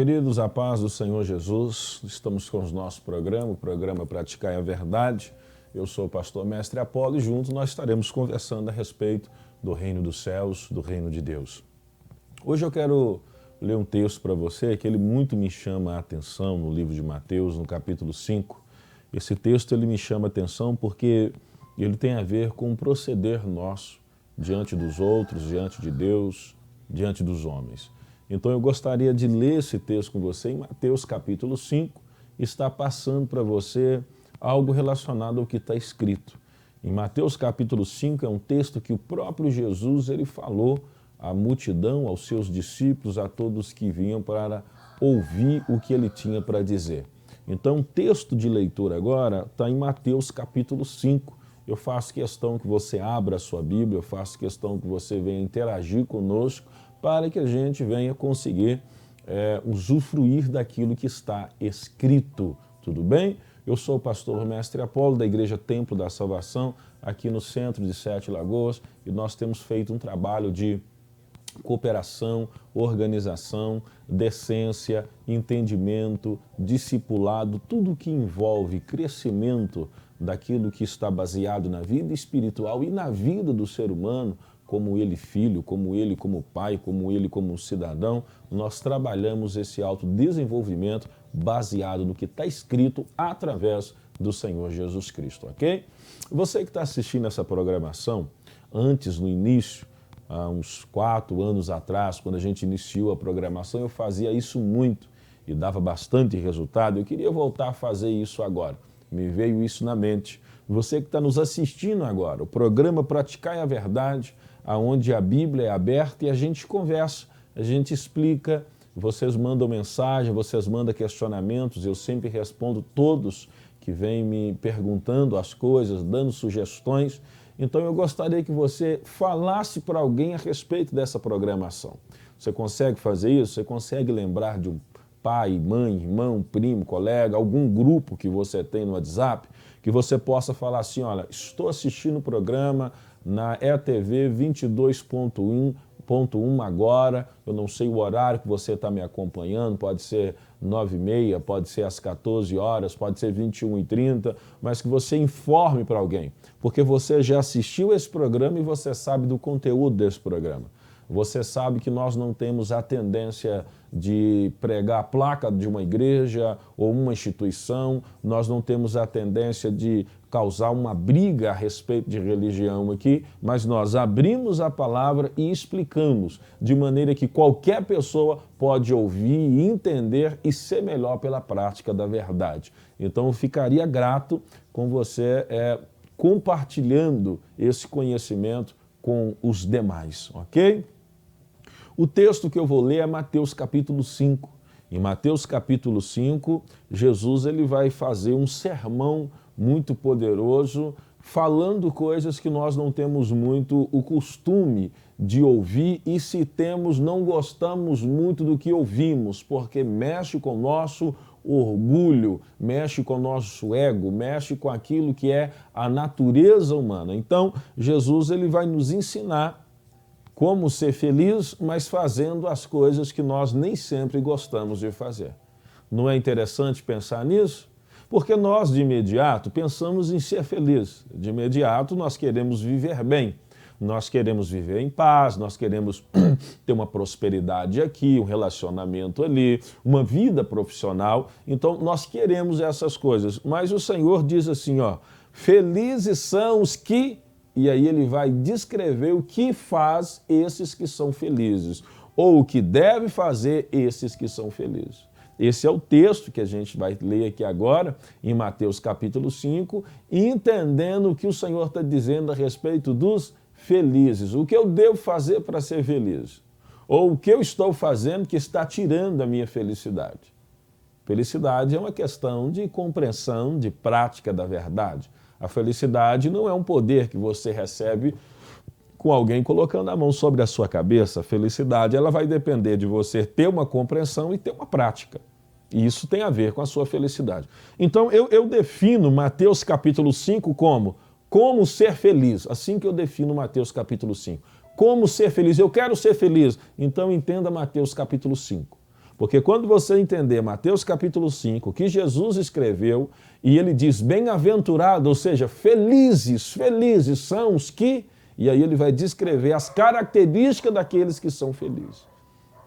Queridos, a paz do Senhor Jesus, estamos com o nosso programa, o programa Praticar a Verdade. Eu sou o pastor Mestre Apolo e juntos nós estaremos conversando a respeito do reino dos céus, do reino de Deus. Hoje eu quero ler um texto para você que ele muito me chama a atenção no livro de Mateus, no capítulo 5. Esse texto ele me chama a atenção porque ele tem a ver com o proceder nosso diante dos outros, diante de Deus, diante dos homens. Então eu gostaria de ler esse texto com você em Mateus capítulo 5, está passando para você algo relacionado ao que está escrito. Em Mateus capítulo 5 é um texto que o próprio Jesus ele falou à multidão, aos seus discípulos, a todos que vinham para ouvir o que ele tinha para dizer. Então o texto de leitura agora está em Mateus capítulo 5. Eu faço questão que você abra a sua Bíblia, eu faço questão que você venha interagir conosco, para que a gente venha conseguir usufruir daquilo que está escrito. Tudo bem? Eu sou o pastor Mestre Apolo, da Igreja Templo da Salvação, aqui no centro de Sete Lagoas, e nós temos feito um trabalho de cooperação, organização, decência, entendimento, discipulado, tudo que envolve crescimento daquilo que está baseado na vida espiritual e na vida do ser humano, como ele filho, como ele como pai, como ele como cidadão, nós trabalhamos esse autodesenvolvimento baseado no que está escrito através do Senhor Jesus Cristo, ok? Você que está assistindo essa programação, antes, no início, há uns 4 anos atrás, quando a gente iniciou a programação, eu fazia isso muito e dava bastante resultado. Eu queria voltar a fazer isso agora. Me veio isso na mente. Você que está nos assistindo agora, o programa Praticar a Verdade, onde a Bíblia é aberta e a gente conversa, a gente explica, vocês mandam mensagem, vocês mandam questionamentos, eu sempre respondo todos que vêm me perguntando as coisas, dando sugestões. Então eu gostaria que você falasse para alguém a respeito dessa programação. Você consegue fazer isso? Você consegue lembrar de um pai, mãe, irmão, primo, colega, algum grupo que você tem no WhatsApp, que você possa falar assim, olha, estou assistindo o programa na ETV 22.1 agora, eu não sei o horário que você está me acompanhando, pode ser 9h30, pode ser às 14 horas, pode ser 21h30, mas que você informe para alguém, porque você já assistiu esse programa e você sabe do conteúdo desse programa. Você sabe que nós não temos a tendência de pregar a placa de uma igreja ou uma instituição, nós não temos a tendência de causar uma briga a respeito de religião aqui, mas nós abrimos a palavra e explicamos, de maneira que qualquer pessoa pode ouvir, entender e ser melhor pela prática da verdade. Então eu ficaria grato com você compartilhando esse conhecimento com os demais, ok? O texto que eu vou ler é Mateus capítulo 5. Em Mateus capítulo 5, Jesus ele vai fazer um sermão muito poderoso, falando coisas que nós não temos muito o costume de ouvir e se temos, não gostamos muito do que ouvimos, porque mexe com o nosso orgulho, mexe com o nosso ego, mexe com aquilo que é a natureza humana. Então, Jesus ele vai nos ensinar como ser feliz, mas fazendo as coisas que nós nem sempre gostamos de fazer. Não é interessante pensar nisso? Porque nós, de imediato, pensamos em ser feliz. De imediato, nós queremos viver bem. Nós queremos viver em paz, nós queremos ter uma prosperidade aqui, um relacionamento ali, uma vida profissional. Então, nós queremos essas coisas. Mas o Senhor diz assim, ó, felizes são os que... E aí ele vai descrever o que faz esses que são felizes, ou o que deve fazer esses que são felizes. Esse é o texto que a gente vai ler aqui agora, em Mateus capítulo 5, entendendo o que o Senhor está dizendo a respeito dos felizes. O que eu devo fazer para ser feliz? Ou o que eu estou fazendo que está tirando a minha felicidade? Felicidade é uma questão de compreensão, de prática da verdade. A felicidade não é um poder que você recebe com alguém colocando a mão sobre a sua cabeça. A felicidade ela vai depender de você ter uma compreensão e ter uma prática. E isso tem a ver com a sua felicidade. Então eu defino Mateus capítulo 5 como ser feliz. Assim que eu defino Mateus capítulo 5. Como ser feliz? Eu quero ser feliz. Então entenda Mateus capítulo 5. Porque quando você entender Mateus capítulo 5, que Jesus escreveu, e ele diz bem-aventurado, ou seja, felizes são os que... E aí ele vai descrever as características daqueles que são felizes.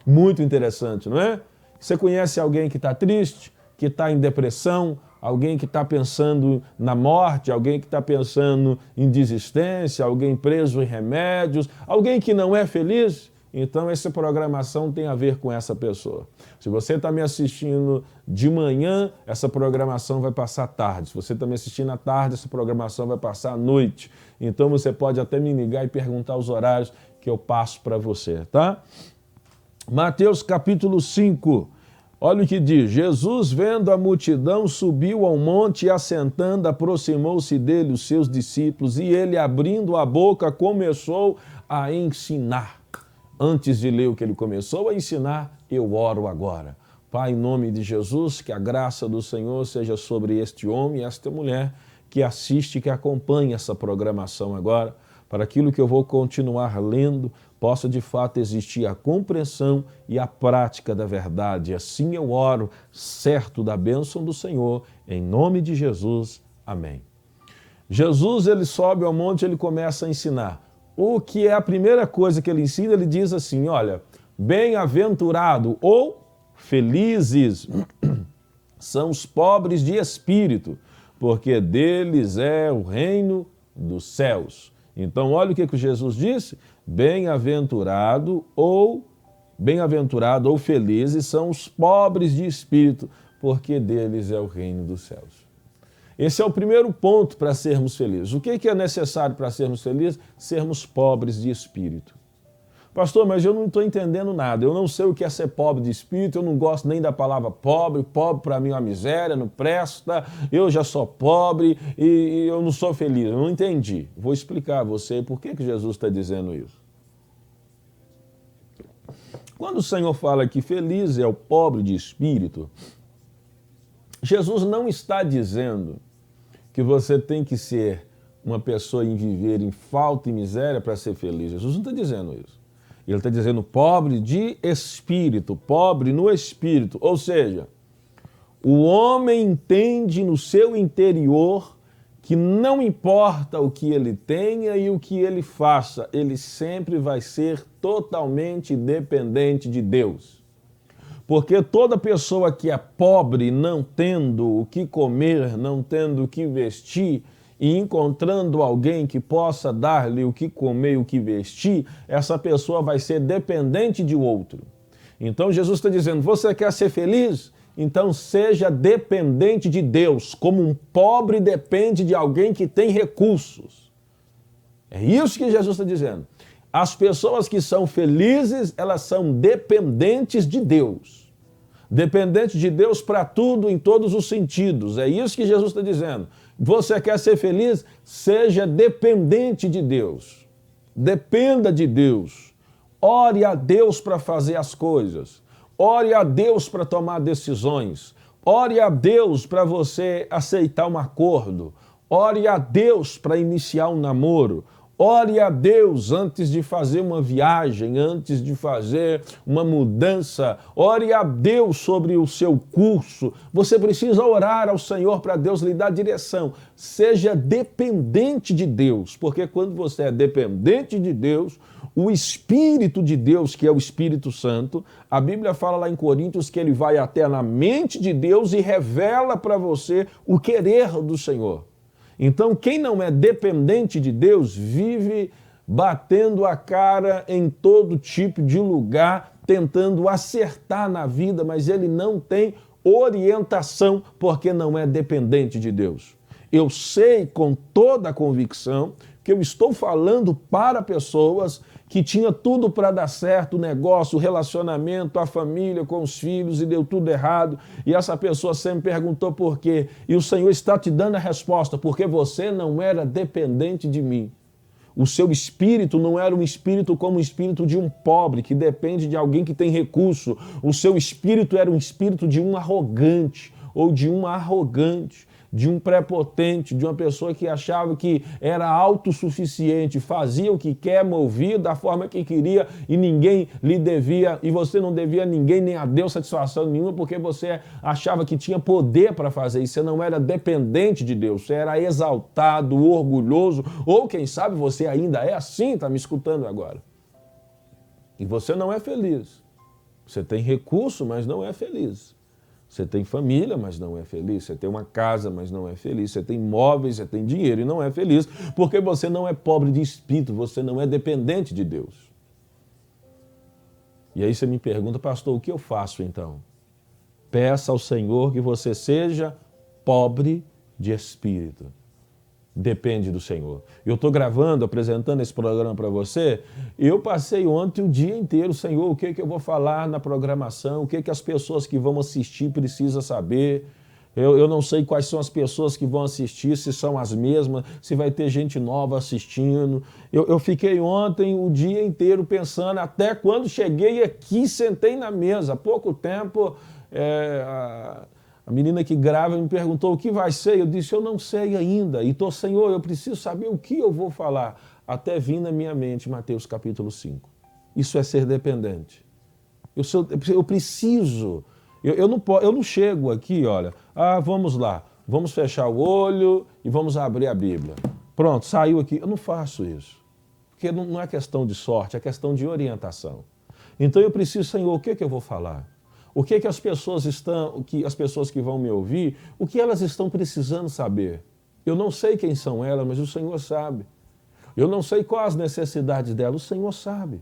Muito interessante, não é? Você conhece alguém que está triste, que está em depressão, alguém que está pensando na morte, alguém que está pensando em desistência, alguém preso em remédios, alguém que não é feliz? Então essa programação tem a ver com essa pessoa. Se você está me assistindo de manhã, essa programação vai passar tarde. Se você está me assistindo à tarde, essa programação vai passar à noite. Então você pode até me ligar e perguntar os horários que eu passo para você, tá? Mateus capítulo 5, olha o que diz: Jesus, vendo a multidão, subiu ao monte e, assentando, aproximou-se dele os seus discípulos, e ele, abrindo a boca, começou a ensinar. Antes de ler o que ele começou a ensinar, eu oro agora. Pai, em nome de Jesus, que a graça do Senhor seja sobre este homem e esta mulher que assiste, que acompanha essa programação agora, para aquilo que eu vou continuar lendo, possa de fato existir a compreensão e a prática da verdade. Assim eu oro, certo da bênção do Senhor, em nome de Jesus. Amém. Jesus, ele sobe ao monte, ele começa a ensinar. O que é a primeira coisa que ele ensina? Ele diz assim, olha, bem-aventurado ou felizes são os pobres de espírito, porque deles é o reino dos céus. Então, olha o que Jesus disse, bem-aventurado ou felizes são os pobres de espírito, porque deles é o reino dos céus. Esse é o primeiro ponto para sermos felizes. O que é necessário para sermos felizes? Sermos pobres de espírito. Pastor, mas eu não estou entendendo nada, eu não sei o que é ser pobre de espírito, eu não gosto nem da palavra pobre para mim é uma miséria, não presta, eu já sou pobre e eu não sou feliz, eu não entendi. Vou explicar a você por que Jesus está dizendo isso. Quando o Senhor fala que feliz é o pobre de espírito, Jesus não está dizendo que você tem que ser uma pessoa em viver em falta e miséria para ser feliz. Jesus não está dizendo isso. Ele está dizendo pobre de espírito, pobre no espírito. Ou seja, o homem entende no seu interior que não importa o que ele tenha e o que ele faça, ele sempre vai ser totalmente dependente de Deus. Porque toda pessoa que é pobre, não tendo o que comer, não tendo o que vestir, e encontrando alguém que possa dar-lhe o que comer e o que vestir, essa pessoa vai ser dependente de outro. Então Jesus está dizendo, você quer ser feliz? Então seja dependente de Deus, como um pobre depende de alguém que tem recursos. É isso que Jesus está dizendo. As pessoas que são felizes, elas são dependentes de Deus. Dependente de Deus para tudo, em todos os sentidos. É isso que Jesus está dizendo. Você quer ser feliz? Seja dependente de Deus. Dependa de Deus. Ore a Deus para fazer as coisas. Ore a Deus para tomar decisões. Ore a Deus para você aceitar um acordo. Ore a Deus para iniciar um namoro. Ore a Deus antes de fazer uma viagem, antes de fazer uma mudança. Ore a Deus sobre o seu curso. Você precisa orar ao Senhor para Deus lhe dar direção. Seja dependente de Deus, porque quando você é dependente de Deus, o Espírito de Deus, que é o Espírito Santo, a Bíblia fala lá em Coríntios que ele vai até na mente de Deus e revela para você o querer do Senhor. Então, quem não é dependente de Deus vive batendo a cara em todo tipo de lugar, tentando acertar na vida, mas ele não tem orientação porque não é dependente de Deus. Eu sei com toda a convicção que eu estou falando para pessoas que tinha tudo para dar certo, o negócio, o relacionamento, a família com os filhos e deu tudo errado. E essa pessoa sempre perguntou por quê. E o Senhor está te dando a resposta, porque você não era dependente de mim. O seu espírito não era um espírito como o espírito de um pobre, que depende de alguém que tem recurso. O seu espírito era um espírito de um arrogante ou de uma arrogante. de um prepotente, de uma pessoa que achava que era autossuficiente, fazia o que quer, movia da forma que queria e ninguém lhe devia, e você não devia a ninguém nem a Deus satisfação nenhuma, porque você achava que tinha poder para fazer isso, você não era dependente de Deus, você era exaltado, orgulhoso, ou quem sabe você ainda é assim, está me escutando agora. E você não é feliz. Você tem recurso, mas não é feliz. Você tem família, mas não é feliz. Você tem uma casa, mas não é feliz. Você tem móveis, você tem dinheiro e não é feliz, porque você não é pobre de espírito, você não é dependente de Deus. E aí você me pergunta, pastor, o que eu faço então? Peça ao Senhor que você seja pobre de espírito. Depende do Senhor. Eu estou gravando, apresentando esse programa para você, eu passei ontem o dia inteiro, Senhor, o que eu vou falar na programação, o que as pessoas que vão assistir precisam saber. Eu não sei quais são as pessoas que vão assistir, se são as mesmas, se vai ter gente nova assistindo. Eu fiquei ontem o dia inteiro pensando, até quando cheguei aqui, sentei na mesa, há pouco tempo, a menina que grava me perguntou o que vai ser, eu disse, eu não sei ainda, e estou, Senhor, eu preciso saber o que eu vou falar, até vir na minha mente Mateus capítulo 5. Isso é ser dependente. Eu preciso, eu não chego aqui, olha, vamos lá, vamos fechar o olho e vamos abrir a Bíblia. Pronto, saiu aqui, eu não faço isso, porque não é questão de sorte, é questão de orientação. Então eu preciso, Senhor, o que eu vou falar? O que as pessoas as pessoas que vão me ouvir, o que elas estão precisando saber? Eu não sei quem são elas, mas o Senhor sabe. Eu não sei quais as necessidades delas, o Senhor sabe.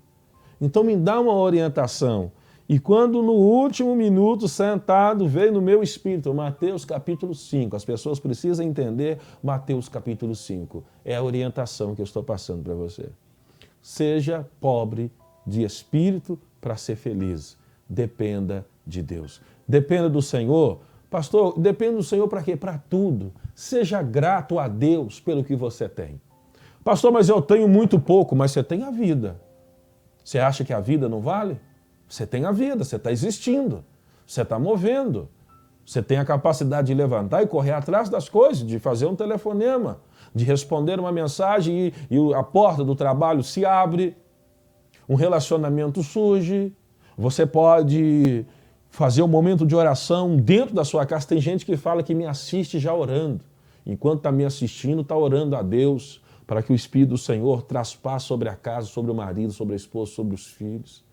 Então me dá uma orientação. E quando no último minuto, sentado, veio no meu espírito, Mateus capítulo 5, as pessoas precisam entender Mateus capítulo 5. É a orientação que eu estou passando para você. Seja pobre de espírito para ser feliz. Dependa de Deus. Dependa do Senhor. Pastor, dependa do Senhor para quê? Para tudo. Seja grato a Deus pelo que você tem. Pastor, mas eu tenho muito pouco, mas você tem a vida. Você acha que a vida não vale? Você tem a vida, você está existindo, você está movendo. Você tem a capacidade de levantar e correr atrás das coisas, de fazer um telefonema, de responder uma mensagem e a porta do trabalho se abre, um relacionamento surge. Você pode fazer um momento de oração dentro da sua casa. Tem gente que fala que me assiste já orando. Enquanto está me assistindo, está orando a Deus para que o Espírito do Senhor traspasse sobre a casa, sobre o marido, sobre a esposa, sobre os filhos.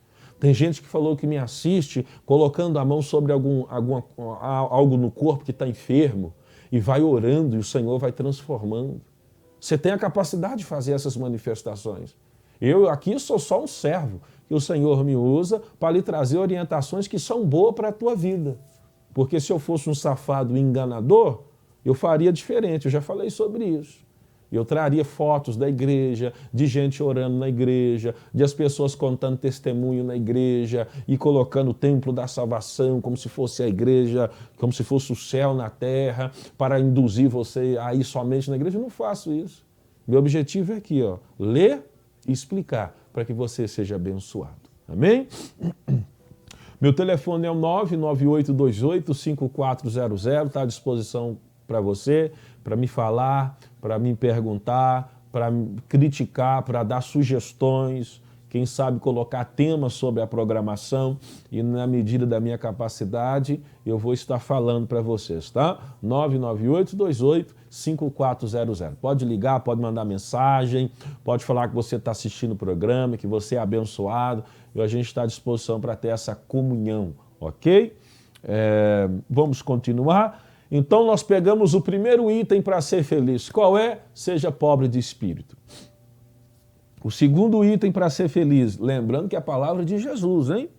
Tem gente que falou que me assiste colocando a mão sobre algo no corpo que está enfermo e vai orando e o Senhor vai transformando. Você tem a capacidade de fazer essas manifestações. Eu aqui sou só um servo que o Senhor me usa para lhe trazer orientações que são boas para a tua vida. Porque se eu fosse um safado enganador, eu faria diferente, eu já falei sobre isso. Eu traria fotos da igreja, de gente orando na igreja, de as pessoas contando testemunho na igreja e colocando o templo da salvação como se fosse a igreja, como se fosse o céu na terra, para induzir você a ir somente na igreja. Eu não faço isso. Meu objetivo é aqui, ler e explicar para que você seja abençoado. Amém? Meu telefone é o 99828-5400, está à disposição para você, para me falar, para me perguntar, para criticar, para dar sugestões, quem sabe colocar temas sobre a programação e na medida da minha capacidade eu vou estar falando para vocês, tá? 99828-5400. Pode ligar, pode mandar mensagem, pode falar que você está assistindo o programa, que você é abençoado e a gente está à disposição para ter essa comunhão, ok? Vamos continuar. Então nós pegamos o primeiro item para ser feliz. Qual é? Seja pobre de espírito. O segundo item para ser feliz, lembrando que é a palavra de Jesus, hein?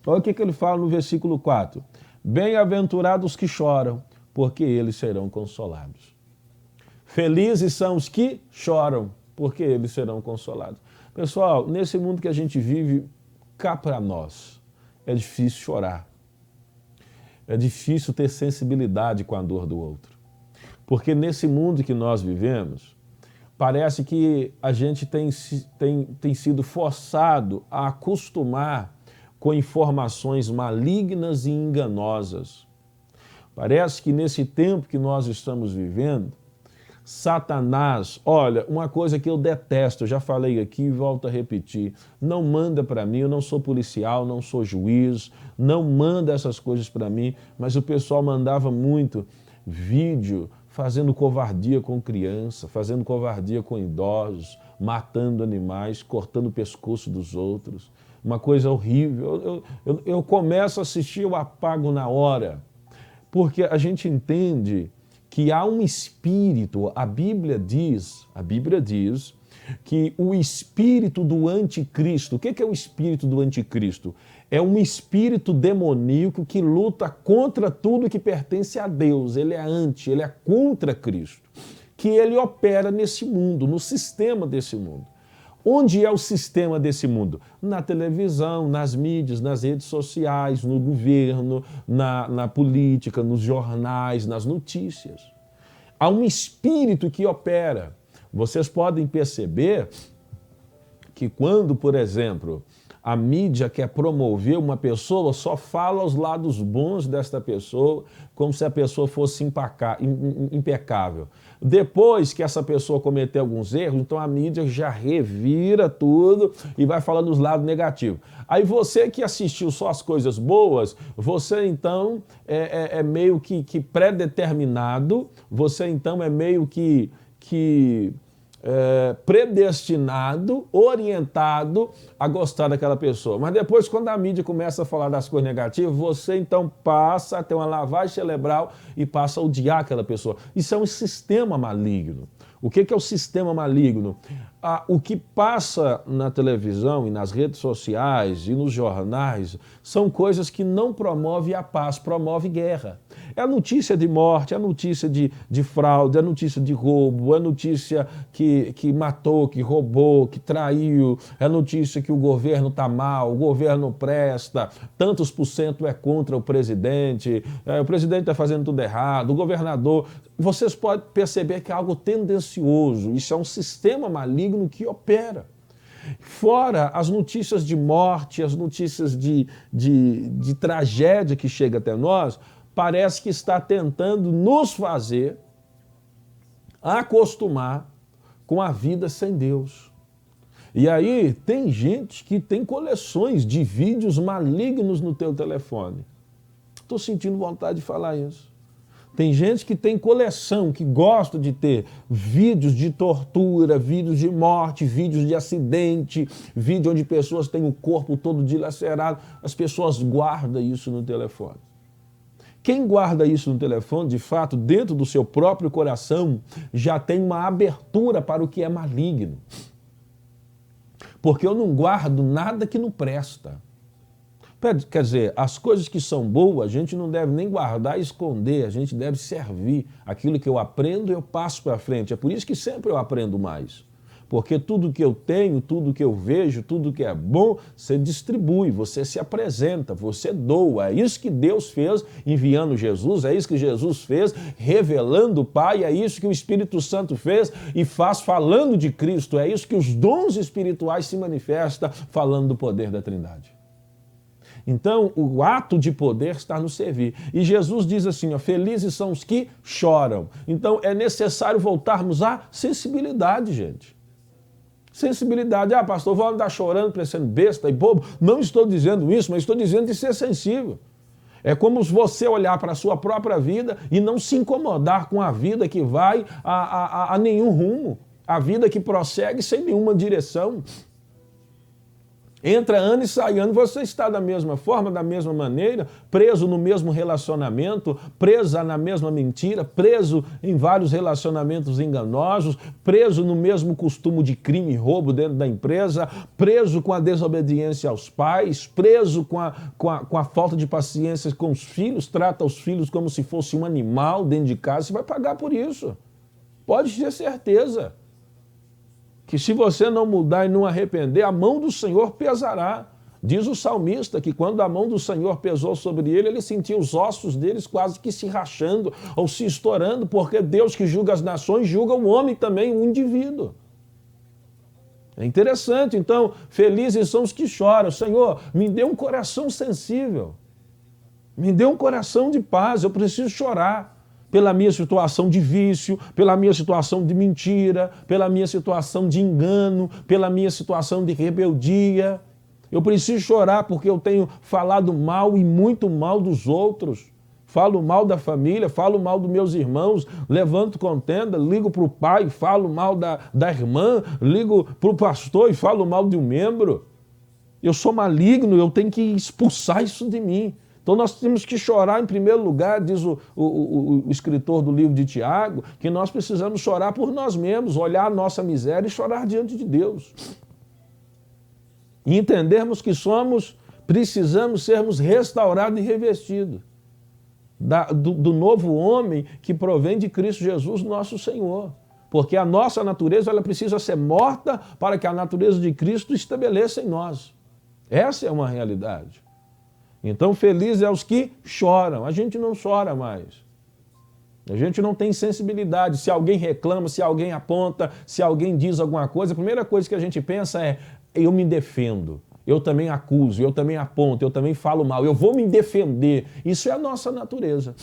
Olha o que ele fala no versículo 4. Bem-aventurados que choram, porque eles serão consolados. Felizes são os que choram, porque eles serão consolados. Pessoal, nesse mundo que a gente vive, cá para nós, é difícil chorar. É difícil ter sensibilidade com a dor do outro. Porque nesse mundo que nós vivemos, parece que a gente tem sido forçado a acostumar com informações malignas e enganosas. Parece que nesse tempo que nós estamos vivendo, Satanás, olha, uma coisa que eu detesto, eu já falei aqui e volto a repetir, não manda para mim, eu não sou policial, não sou juiz, não manda essas coisas para mim, mas o pessoal mandava muito vídeo fazendo covardia com criança, fazendo covardia com idosos, matando animais, cortando o pescoço dos outros, uma coisa horrível. Eu começo a assistir, eu apago na hora, porque a gente entende que há um espírito, a Bíblia diz que o espírito do anticristo, o que é o espírito do anticristo? É um espírito demoníaco que luta contra tudo que pertence a Deus, ele é contra Cristo, que ele opera nesse mundo, no sistema desse mundo. Onde é o sistema desse mundo? Na televisão, nas mídias, nas redes sociais, no governo, na política, nos jornais, nas notícias. Há um espírito que opera. Vocês podem perceber que quando, por exemplo, a mídia quer promover uma pessoa, só fala os lados bons desta pessoa, como se a pessoa fosse impecável. Depois que essa pessoa cometer alguns erros, então a mídia já revira tudo e vai falando os lados negativos. Aí você que assistiu só as coisas boas, você então é meio que pré-determinado, você então é meio que predestinado, orientado a gostar daquela pessoa. Mas depois, quando a mídia começa a falar das coisas negativas, você então passa a ter uma lavagem cerebral e passa a odiar aquela pessoa. Isso é um sistema maligno. O que é o sistema maligno? O que passa na televisão e nas redes sociais e nos jornais são coisas que não promovem a paz, promovem guerra. É a notícia de morte, é a notícia de fraude, é a notícia de roubo, é a notícia que matou, que roubou, que traiu, é a notícia que o governo está mal, o governo presta, tantos por cento é contra o presidente está fazendo tudo errado, o governador... Vocês podem perceber que é algo tendencioso, isso é um sistema maligno que opera. Fora as notícias de morte, as notícias de tragédia que chega até nós, parece que está tentando nos fazer acostumar com a vida sem Deus. E aí tem gente que tem coleções de vídeos malignos no teu telefone. Estou sentindo vontade de falar isso. Tem gente que tem coleção, que gosta de ter vídeos de tortura, vídeos de morte, vídeos de acidente, vídeo onde pessoas têm o corpo todo dilacerado. As pessoas guardam isso no telefone. Quem guarda isso no telefone, de fato, dentro do seu próprio coração, já tem uma abertura para o que é maligno. Porque eu não guardo nada que não presta. Quer dizer, as coisas que são boas, a gente não deve nem guardar e esconder, a gente deve servir. Aquilo que eu aprendo, eu passo para frente. É por isso que sempre eu aprendo mais. Porque tudo que eu tenho, tudo que eu vejo, tudo que é bom, você distribui, você se apresenta, você doa. É isso que Deus fez enviando Jesus, é isso que Jesus fez revelando o Pai, é isso que o Espírito Santo fez e faz falando de Cristo, é isso que os dons espirituais se manifestam falando do poder da Trindade. Então, o ato de poder está no servir. E Jesus diz assim, ó, felizes são os que choram. Então, é necessário voltarmos à sensibilidade, gente. Sensibilidade. Ah, pastor, vou andar chorando, parecendo besta e bobo. Não estou dizendo isso, mas estou dizendo de ser sensível. É como se você olhar para a sua própria vida e não se incomodar com a vida que vai a nenhum rumo. A vida que prossegue sem nenhuma direção. Entra ano e sai ano, você está da mesma forma, da mesma maneira, preso no mesmo relacionamento, presa na mesma mentira, preso em vários relacionamentos enganosos, preso no mesmo costume de crime e roubo dentro da empresa, preso com a desobediência aos pais, preso com a falta de paciência com os filhos, trata os filhos como se fosse um animal dentro de casa, você vai pagar por isso. Pode ter certeza que se você não mudar e não arrepender, a mão do Senhor pesará. Diz o salmista que quando a mão do Senhor pesou sobre ele, ele sentia os ossos deles quase que se rachando ou se estourando, porque Deus que julga as nações, julga o homem também, o indivíduo. É interessante, então, felizes são os que choram. Senhor, me dê um coração sensível. Me dê um coração de paz, eu preciso chorar pela minha situação de vício, pela minha situação de mentira, pela minha situação de engano, pela minha situação de rebeldia. Eu preciso chorar porque eu tenho falado mal e muito mal dos outros. Falo mal da família, falo mal dos meus irmãos, levanto contenda, ligo para o pai, falo mal da irmã, ligo para o pastor e falo mal de um membro. Eu sou maligno, eu tenho que expulsar isso de mim. Então nós temos que chorar em primeiro lugar, diz o escritor do livro de Tiago, que nós precisamos chorar por nós mesmos, olhar a nossa miséria e chorar diante de Deus. E entendermos que precisamos sermos restaurados e revestidos do novo homem que provém de Cristo Jesus, nosso Senhor. Porque a nossa natureza ela precisa ser morta para que a natureza de Cristo estabeleça em nós. Essa é uma realidade. Então, felizes é os que choram. A gente não chora mais. A gente não tem sensibilidade. Se alguém reclama, se alguém aponta, se alguém diz alguma coisa, a primeira coisa que a gente pensa é: eu me defendo, eu também acuso, eu também aponto, eu também falo mal, eu vou me defender. Isso é a nossa natureza,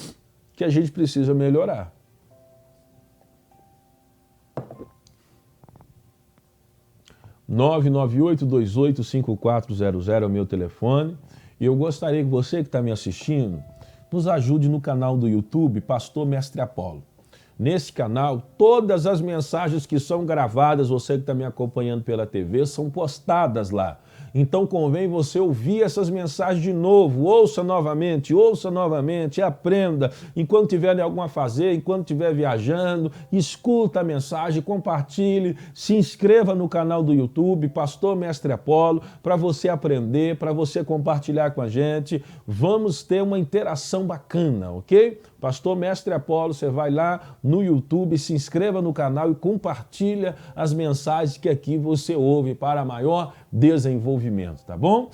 que a gente precisa melhorar. – 998285400 é o meu telefone. E eu gostaria que você que está me assistindo nos ajude no canal do YouTube Pastor Mestre Apolo. Nesse canal, todas as mensagens que são gravadas, você que está me acompanhando pela TV, são postadas lá. Então convém você ouvir essas mensagens de novo, ouça novamente, aprenda. Enquanto tiver algo a fazer, enquanto estiver viajando, escuta a mensagem, compartilhe, se inscreva no canal do YouTube, Pastor Mestre Apolo, para você aprender, para você compartilhar com a gente. Vamos ter uma interação bacana, ok? Pastor Mestre Apolo, você vai lá no YouTube, se inscreva no canal e compartilha as mensagens que aqui você ouve para maior desenvolvimento, tá bom?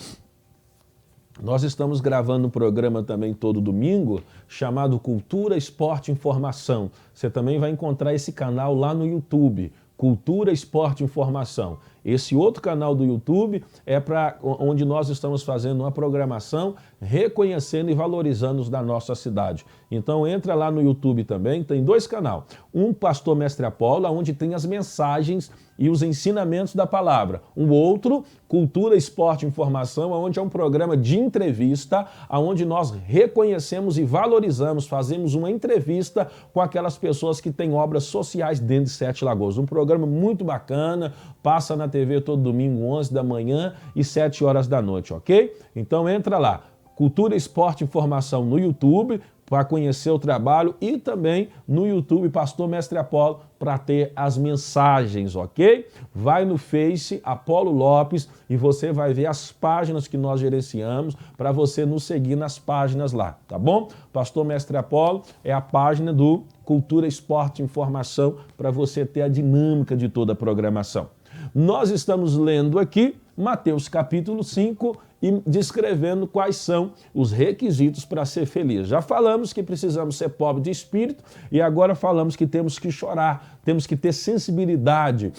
Nós estamos gravando um programa também todo domingo chamado Cultura, Esporte e Informação. Você também vai encontrar esse canal lá no YouTube, Cultura, Esporte e Informação. Esse outro canal do YouTube é para onde nós estamos fazendo uma programação reconhecendo e valorizando os da nossa cidade. Então entra lá no YouTube também, tem dois canais. Um Pastor Mestre Apolo, onde tem as mensagens e os ensinamentos da palavra. Um outro, Cultura, Esporte e Informação, onde é um programa de entrevista, onde nós reconhecemos e valorizamos, fazemos uma entrevista com aquelas pessoas que têm obras sociais dentro de Sete Lagoas. Um programa muito bacana, passa na TV todo domingo, 11 da manhã e 7 horas da noite, ok? Então entra lá, Cultura, Esporte e Informação no YouTube, para conhecer o trabalho, e também no YouTube Pastor Mestre Apolo, para ter as mensagens, ok? Vai no Face, Apolo Lopes, e você vai ver as páginas que nós gerenciamos, para você nos seguir nas páginas lá, tá bom? Pastor Mestre Apolo é a página do Cultura, Esporte e Informação, para você ter a dinâmica de toda a programação. Nós estamos lendo aqui Mateus capítulo 5 e descrevendo quais são os requisitos para ser feliz. Já falamos que precisamos ser pobres de espírito e agora falamos que temos que chorar, temos que ter sensibilidade.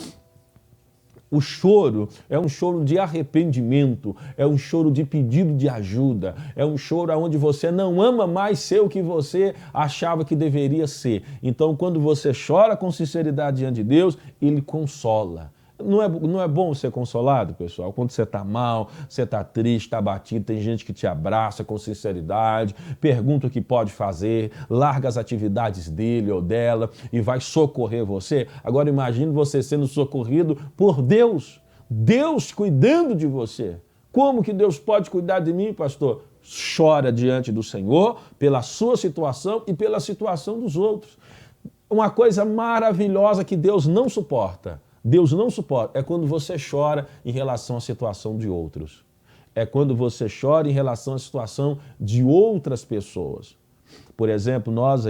O choro é um choro de arrependimento, é um choro de pedido de ajuda, é um choro onde você não ama mais ser o que você achava que deveria ser. Então, quando você chora com sinceridade diante de Deus, Ele consola. Não é bom ser consolado, pessoal? Quando você está mal, você está triste, está abatido, tem gente que te abraça com sinceridade, pergunta o que pode fazer, larga as atividades dele ou dela e vai socorrer você. Agora imagine você sendo socorrido por Deus, Deus cuidando de você. Como que Deus pode cuidar de mim, pastor? Chora diante do Senhor pela sua situação e pela situação dos outros. Uma coisa maravilhosa que Deus não suporta é quando você chora em relação à situação de outros. É quando você chora em relação à situação de outras pessoas. Por exemplo, nós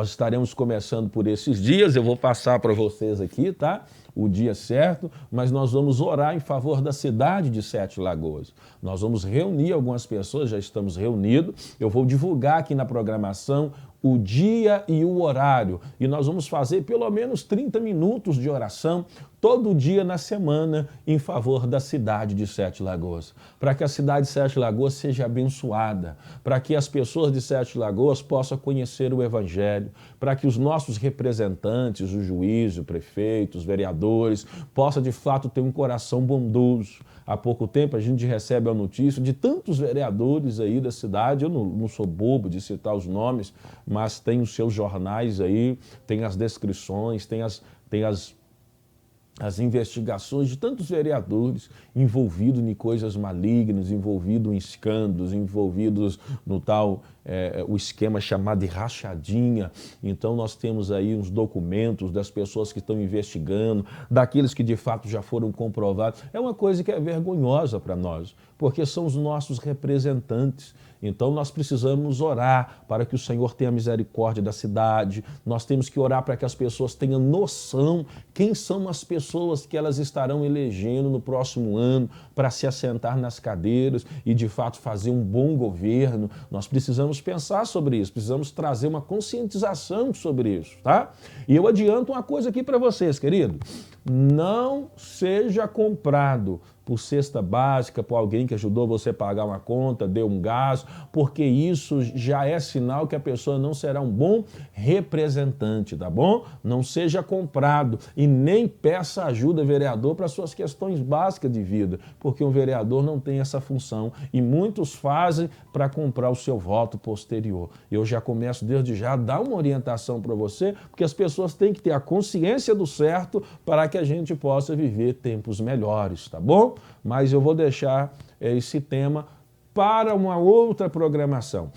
estaremos começando por esses dias, eu vou passar para vocês aqui, tá? o dia certo, mas nós vamos orar em favor da cidade de Sete Lagoas. Nós vamos reunir algumas pessoas, já estamos reunidos, eu vou divulgar aqui na programação o dia e o horário, e nós vamos fazer pelo menos 30 minutos de oração todo dia na semana em favor da cidade de Sete Lagoas, para que a cidade de Sete Lagoas seja abençoada, para que as pessoas de Sete Lagoas possam conhecer o Evangelho, para que os nossos representantes, o juiz, o prefeito, os vereadores, possam de fato ter um coração bondoso. Há pouco tempo a gente recebe a notícia de tantos vereadores aí da cidade, eu não sou bobo de citar os nomes, mas tem os seus jornais aí, tem as descrições, tem as investigações de tantos vereadores envolvidos em coisas malignas, envolvidos em escândalos, envolvidos no tal, o esquema chamado de rachadinha. Então nós temos aí uns documentos das pessoas que estão investigando, daqueles que de fato já foram comprovados. É uma coisa que é vergonhosa para nós, porque são os nossos representantes. Então nós precisamos orar para que o Senhor tenha misericórdia da cidade, nós temos que orar para que as pessoas tenham noção quem são as pessoas que elas estarão elegendo no próximo ano para se assentar nas cadeiras e de fato fazer um bom governo. Nós precisamos pensar sobre isso, precisamos trazer uma conscientização sobre isso, tá? E eu adianto uma coisa aqui para vocês, querido, não seja comprado por cesta básica, por alguém que ajudou você a pagar uma conta, deu um gás, porque isso já é sinal que a pessoa não será um bom representante, tá bom? Não seja comprado e nem peça ajuda, vereador, para suas questões básicas de vida, porque um vereador não tem essa função e muitos fazem para comprar o seu voto posterior. Eu já começo desde já a dar uma orientação para você, porque as pessoas têm que ter a consciência do certo para que a gente possa viver tempos melhores, tá bom? Mas eu vou deixar esse tema para uma outra programação.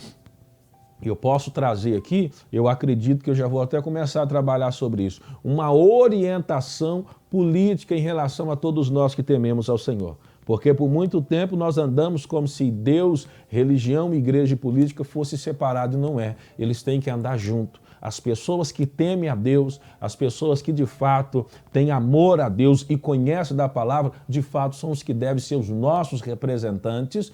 Eu posso trazer aqui, eu acredito que eu já vou até começar a trabalhar sobre isso, uma orientação política em relação a todos nós que tememos ao Senhor. Porque por muito tempo nós andamos como se Deus, religião, igreja e política fosse separado e não é. Eles têm que andar junto. As pessoas que temem a Deus, as pessoas que de fato têm amor a Deus e conhecem da palavra, de fato são os que devem ser os nossos representantes,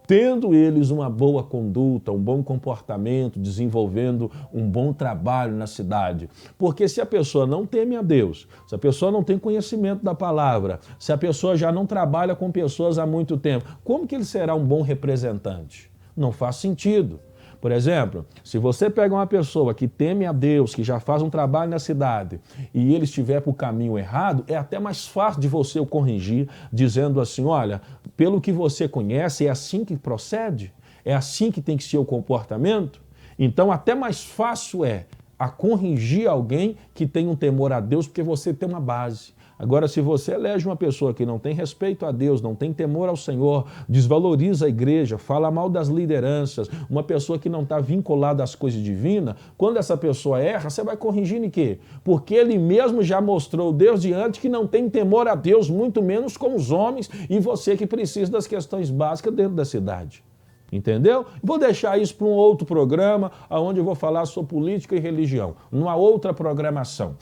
tendo eles uma boa conduta, um bom comportamento, desenvolvendo um bom trabalho na cidade. Porque se a pessoa não teme a Deus, se a pessoa não tem conhecimento da palavra, se a pessoa já não trabalha com pessoas há muito tempo, como que ele será um bom representante? Não faz sentido. Por exemplo, se você pega uma pessoa que teme a Deus, que já faz um trabalho na cidade, e ele estiver para o caminho errado, é até mais fácil de você o corrigir, dizendo assim, olha, pelo que você conhece, é assim que procede? É assim que tem que ser o comportamento? Então, até mais fácil é a corrigir alguém que tem um temor a Deus, porque você tem uma base. Agora, se você elege uma pessoa que não tem respeito a Deus, não tem temor ao Senhor, desvaloriza a igreja, fala mal das lideranças, uma pessoa que não está vinculada às coisas divinas, quando essa pessoa erra, você vai corrigir em quê? Porque ele mesmo já mostrou Deus diante que não tem temor a Deus, muito menos com os homens, e você que precisa das questões básicas dentro da cidade. Entendeu? Vou deixar isso para um outro programa, onde eu vou falar sobre política e religião, numa outra programação.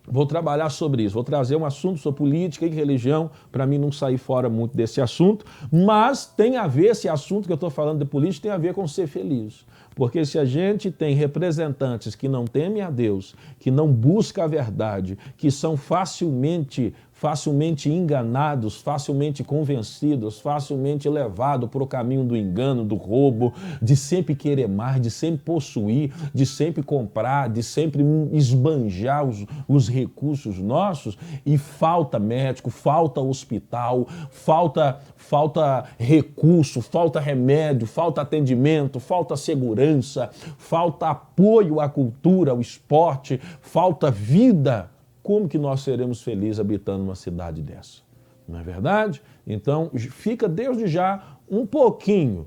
Vou trabalhar sobre isso, vou trazer um assunto sobre política e religião, para mim não sair fora muito desse assunto, mas tem a ver, esse assunto que eu estou falando de política tem a ver com ser feliz. Porque se a gente tem representantes que não temem a Deus, que não buscam a verdade, que são facilmente enganados, facilmente convencidos, facilmente levados para o caminho do engano, do roubo, de sempre querer mais, de sempre possuir, de sempre comprar, de sempre esbanjar os recursos nossos, e falta médico, falta hospital, falta recurso, falta remédio, falta atendimento, falta segurança, falta apoio à cultura, ao esporte, falta vida. Como que nós seremos felizes habitando uma cidade dessa? Não é verdade? Então, fica desde já um pouquinho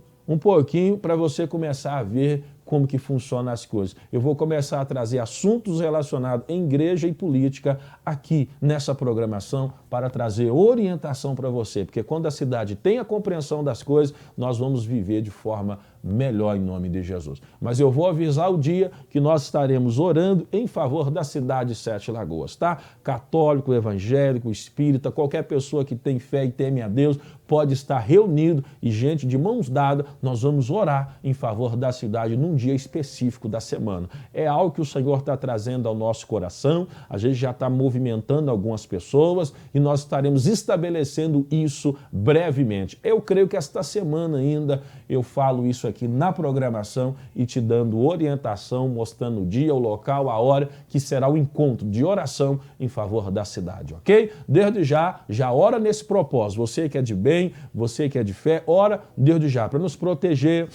para você começar a ver como que funcionam as coisas. Eu vou começar a trazer assuntos relacionados em igreja e política aqui nessa programação para trazer orientação para você, porque quando a cidade tem a compreensão das coisas, nós vamos viver de forma melhor em nome de Jesus. Mas eu vou avisar o dia que nós estaremos orando em favor da cidade de Sete Lagoas, tá? Católico, evangélico, espírita, qualquer pessoa que tem fé e teme a Deus pode estar reunido e, gente, de mãos dadas, nós vamos orar em favor da cidade num dia específico da semana. É algo que o Senhor está trazendo ao nosso coração, a gente já está movimentando algumas pessoas e nós estaremos estabelecendo isso brevemente. Eu creio que esta semana ainda eu falo isso aqui na programação e te dando orientação, mostrando o dia, o local, a hora que será o encontro de oração em favor da cidade, ok? Desde já ora nesse propósito. Você que é de bem, você que é de fé, ora desde já para nos proteger,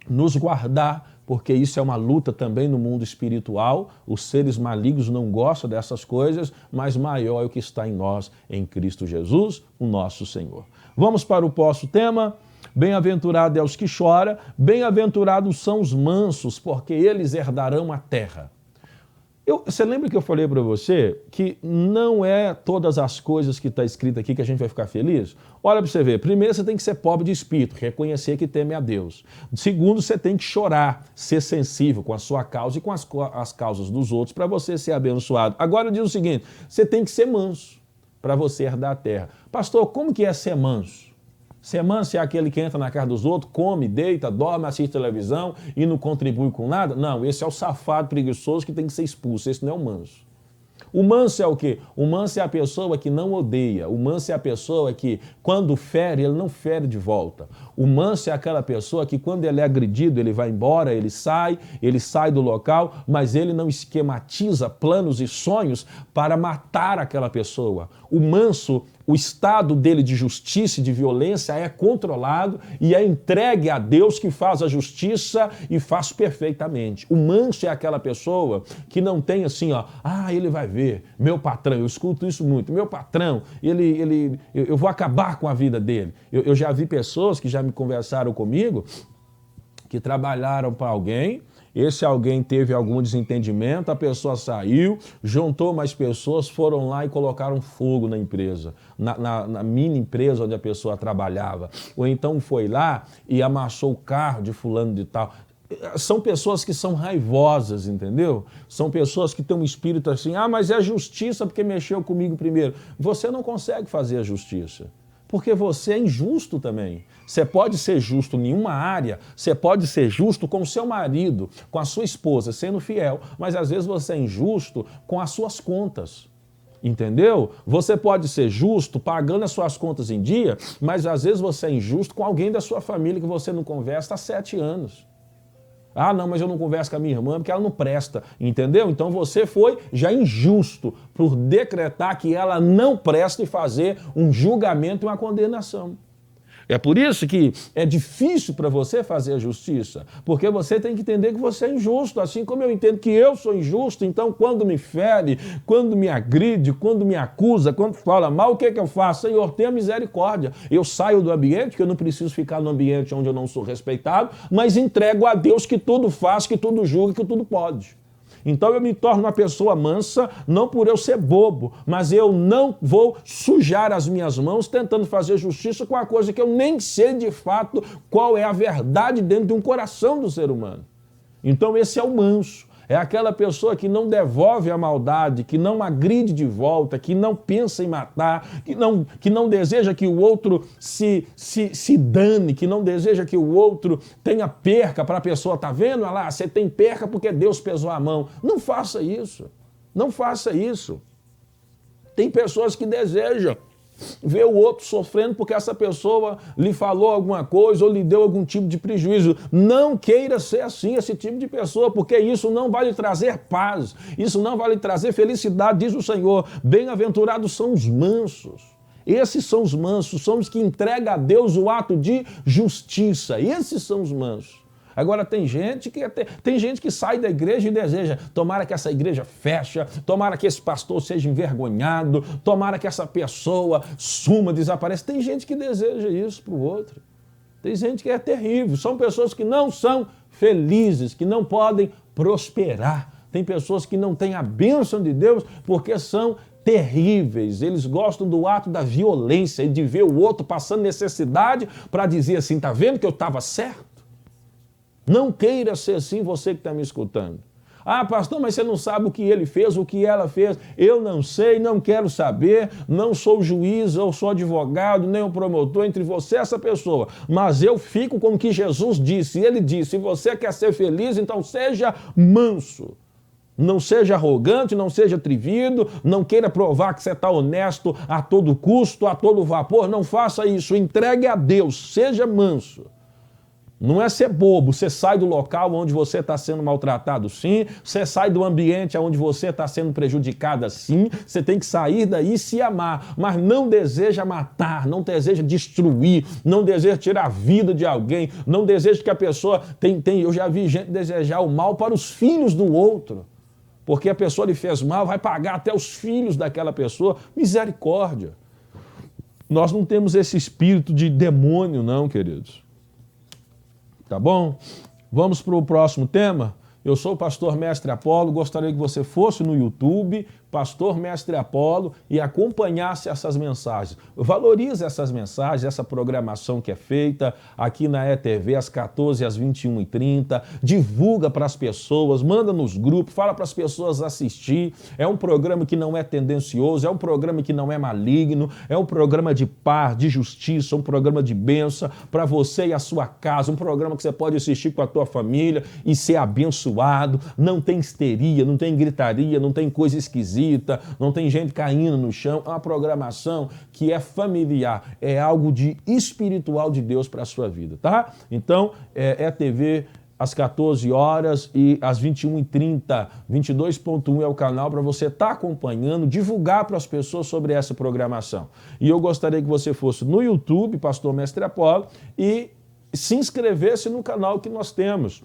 nos guardar, porque isso é uma luta também no mundo espiritual. Os seres malignos não gostam dessas coisas, mas maior é o que está em nós, em Cristo Jesus, o nosso Senhor. Vamos para o próximo tema. Bem-aventurado é os que choram, bem-aventurados são os mansos, porque eles herdarão a terra. Você lembra que eu falei para você que não é todas as coisas que está escrito aqui que a gente vai ficar feliz? Olha para você ver, primeiro você tem que ser pobre de espírito, reconhecer que teme a Deus. Segundo, você tem que chorar, ser sensível com a sua causa e com as causas dos outros para você ser abençoado. Agora diz o seguinte, você tem que ser manso para você herdar a terra. Pastor, como que é ser manso? Ser manso é aquele que entra na casa dos outros, come, deita, dorme, assiste televisão e não contribui com nada? Não, esse é o safado preguiçoso que tem que ser expulso, esse não é o manso. O manso é o quê? O manso é a pessoa que não odeia. O manso é a pessoa que, quando fere, ele não fere de volta. O manso é aquela pessoa que, quando ele é agredido, ele vai embora, ele sai do local, mas ele não esquematiza planos e sonhos para matar aquela pessoa. O manso, o estado dele de justiça e de violência é controlado e é entregue a Deus que faz a justiça e faz perfeitamente. O manso é aquela pessoa que não tem assim, ele vai ver, meu patrão, eu escuto isso muito, meu patrão, eu vou acabar com a vida dele. Eu já vi pessoas que já me conversaram comigo, que trabalharam para alguém, esse alguém teve algum desentendimento, a pessoa saiu, juntou mais pessoas, foram lá e colocaram fogo na empresa, na mini empresa onde a pessoa trabalhava. Ou então foi lá e amassou o carro de fulano de tal. São pessoas que são raivosas, entendeu? São pessoas que têm um espírito assim, mas é justiça porque mexeu comigo primeiro. Você não consegue fazer a justiça. Porque você é injusto também. Você pode ser justo em uma área, você pode ser justo com o seu marido, com a sua esposa, sendo fiel, mas às vezes você é injusto com as suas contas. Entendeu? Você pode ser justo pagando as suas contas em dia, mas às vezes você é injusto com alguém da sua família que você não conversa há 7 anos. Não, mas eu não converso com a minha irmã porque ela não presta, entendeu? Então você foi já injusto por decretar que ela não presta e fazer um julgamento e uma condenação. É por isso que é difícil para você fazer a justiça, porque você tem que entender que você é injusto, assim como eu entendo que eu sou injusto, então quando me fere, quando me agride, quando me acusa, quando fala mal, o que eu faço? Senhor, tenha misericórdia. Eu saio do ambiente, que eu não preciso ficar no ambiente onde eu não sou respeitado, mas entrego a Deus que tudo faz, que tudo julga, que tudo pode. Então eu me torno uma pessoa mansa, não por eu ser bobo, mas eu não vou sujar as minhas mãos tentando fazer justiça com a coisa que eu nem sei de fato qual é a verdade dentro de um coração do ser humano. Então esse é o manso. É aquela pessoa que não devolve a maldade, que não agride de volta, que não pensa em matar, que não deseja que o outro se dane, que não deseja que o outro tenha perca para a pessoa. Tá vendo? Olha lá, você tem perca porque Deus pesou a mão. Não faça isso. Não faça isso. Tem pessoas que desejam ver o outro sofrendo porque essa pessoa lhe falou alguma coisa ou lhe deu algum tipo de prejuízo. Não queira ser assim, esse tipo de pessoa, porque isso não vai lhe trazer paz, isso não vai lhe trazer felicidade, diz o Senhor. Bem-aventurados são os mansos. Esses são os mansos, são os que entregam a Deus o ato de justiça. Esses são os mansos. Agora tem gente que sai da igreja e deseja, tomara que essa igreja feche, tomara que esse pastor seja envergonhado, tomara que essa pessoa suma, desapareça. Tem gente que deseja isso para o outro. Tem gente que é terrível. São pessoas que não são felizes, que não podem prosperar. Tem pessoas que não têm a bênção de Deus porque são terríveis. Eles gostam do ato da violência e de ver o outro passando necessidade para dizer assim, tá vendo que eu estava certo? Não queira ser assim, você que está me escutando. Ah, pastor, mas você não sabe o que ele fez, o que ela fez. Eu não sei, não quero saber, não sou juiz, eu sou advogado, nem o promotor entre você e essa pessoa. Mas eu fico com o que Jesus disse. Ele disse, se você quer ser feliz, então seja manso. Não seja arrogante, não seja atrevido, não queira provar que você está honesto a todo custo, a todo vapor. Não faça isso, entregue a Deus, seja manso. Não é ser bobo, você sai do local onde você está sendo maltratado, sim, você sai do ambiente onde você está sendo prejudicada, sim, você tem que sair daí e se amar, mas não deseja matar, não deseja destruir, não deseja tirar a vida de alguém, não deseja que a pessoa eu já vi gente desejar o mal para os filhos do outro, porque a pessoa lhe fez mal, vai pagar até os filhos daquela pessoa, misericórdia. Nós não temos esse espírito de demônio, não, queridos. Tá bom? Vamos para o próximo tema? Eu sou o pastor Mestre Apolo, gostaria que você fosse no YouTube, Pastor Mestre Apolo, e acompanhasse essas mensagens. Valorize essas mensagens, essa programação que é feita aqui na ETV, às 14 às 21h30, divulga para as pessoas, manda nos grupos, fala para as pessoas assistir. É um programa que não é tendencioso, é um programa que não é maligno, é um programa de paz, de justiça, um programa de bênção para você e a sua casa, um programa que você pode assistir com a tua família e ser abençoado. Não tem histeria, não tem gritaria, não tem coisa esquisita, não tem gente caindo no chão. É uma programação que é familiar, é algo de espiritual de Deus para a sua vida, tá? Então, ETV às 14 horas e às 21h30, 22.1 é o canal para você estar acompanhando, divulgar para as pessoas sobre essa programação. E eu gostaria que você fosse no YouTube, Pastor Mestre Apolo, e se inscrevesse no canal que nós temos.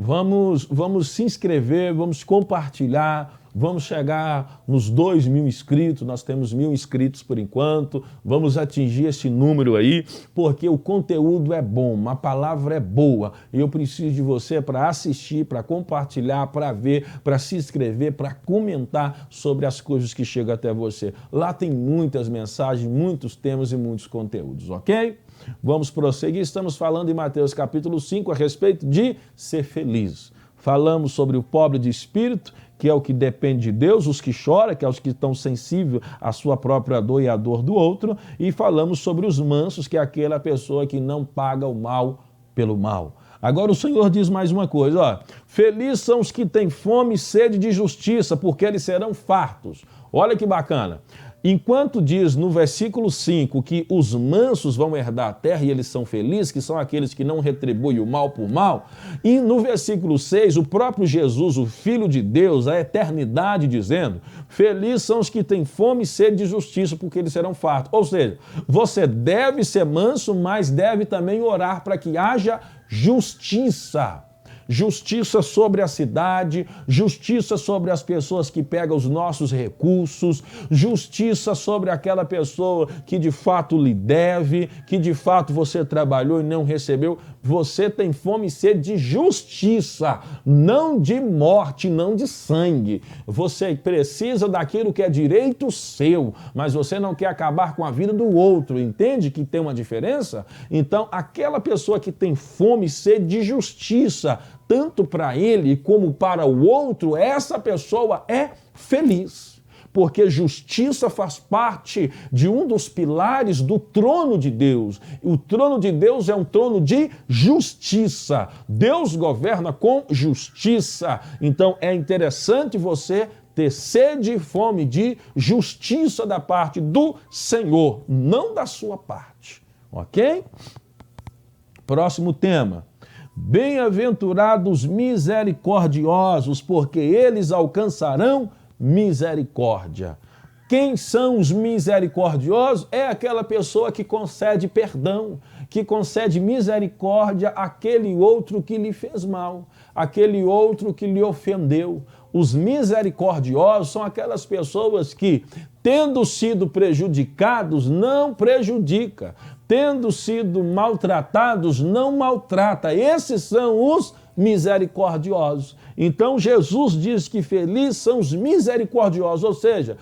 Vamos se inscrever, vamos compartilhar, vamos chegar nos 2.000 inscritos, nós temos 1.000 inscritos por enquanto, vamos atingir esse número aí, porque o conteúdo é bom, a palavra é boa, e eu preciso de você para assistir, para compartilhar, para ver, para se inscrever, para comentar sobre as coisas que chegam até você. Lá tem muitas mensagens, muitos temas e muitos conteúdos, ok? Vamos prosseguir, estamos falando em Mateus capítulo 5 a respeito de ser feliz. Falamos sobre o pobre de espírito, que é o que depende de Deus, os que choram, que é os que estão sensíveis à sua própria dor e à dor do outro, e falamos sobre os mansos, que é aquela pessoa que não paga o mal pelo mal. Agora o Senhor diz mais uma coisa, ó, felizes são os que têm fome e sede de justiça, porque eles serão fartos. Olha que bacana. Enquanto diz no versículo 5 que os mansos vão herdar a terra e eles são felizes, que são aqueles que não retribuem o mal por mal, e no versículo 6 o próprio Jesus, o Filho de Deus, a eternidade, dizendo, felizes são os que têm fome e sede de justiça, porque eles serão fartos. Ou seja, você deve ser manso, mas deve também orar para que haja justiça. Justiça sobre a cidade, justiça sobre as pessoas que pegam os nossos recursos, justiça sobre aquela pessoa que de fato lhe deve, que de fato você trabalhou e não recebeu. Você tem fome e sede de justiça, não de morte, não de sangue. Você precisa daquilo que é direito seu, mas você não quer acabar com a vida do outro. Entende que tem uma diferença? Então, aquela pessoa que tem fome e sede de justiça, tanto para ele como para o outro, essa pessoa é feliz. Porque justiça faz parte de um dos pilares do trono de Deus. O trono de Deus é um trono de justiça. Deus governa com justiça. Então é interessante você ter sede e fome de justiça da parte do Senhor, não da sua parte. Ok? Próximo tema. Bem-aventurados misericordiosos, porque eles alcançarão misericórdia. Quem são os misericordiosos? É aquela pessoa que concede perdão, que concede misericórdia àquele outro que lhe fez mal, àquele outro que lhe ofendeu. Os misericordiosos são aquelas pessoas que, tendo sido prejudicados, não prejudica. Tendo sido maltratados, não maltrata. Esses são os misericordiosos. Então Jesus diz que felizes são os misericordiosos, ou seja,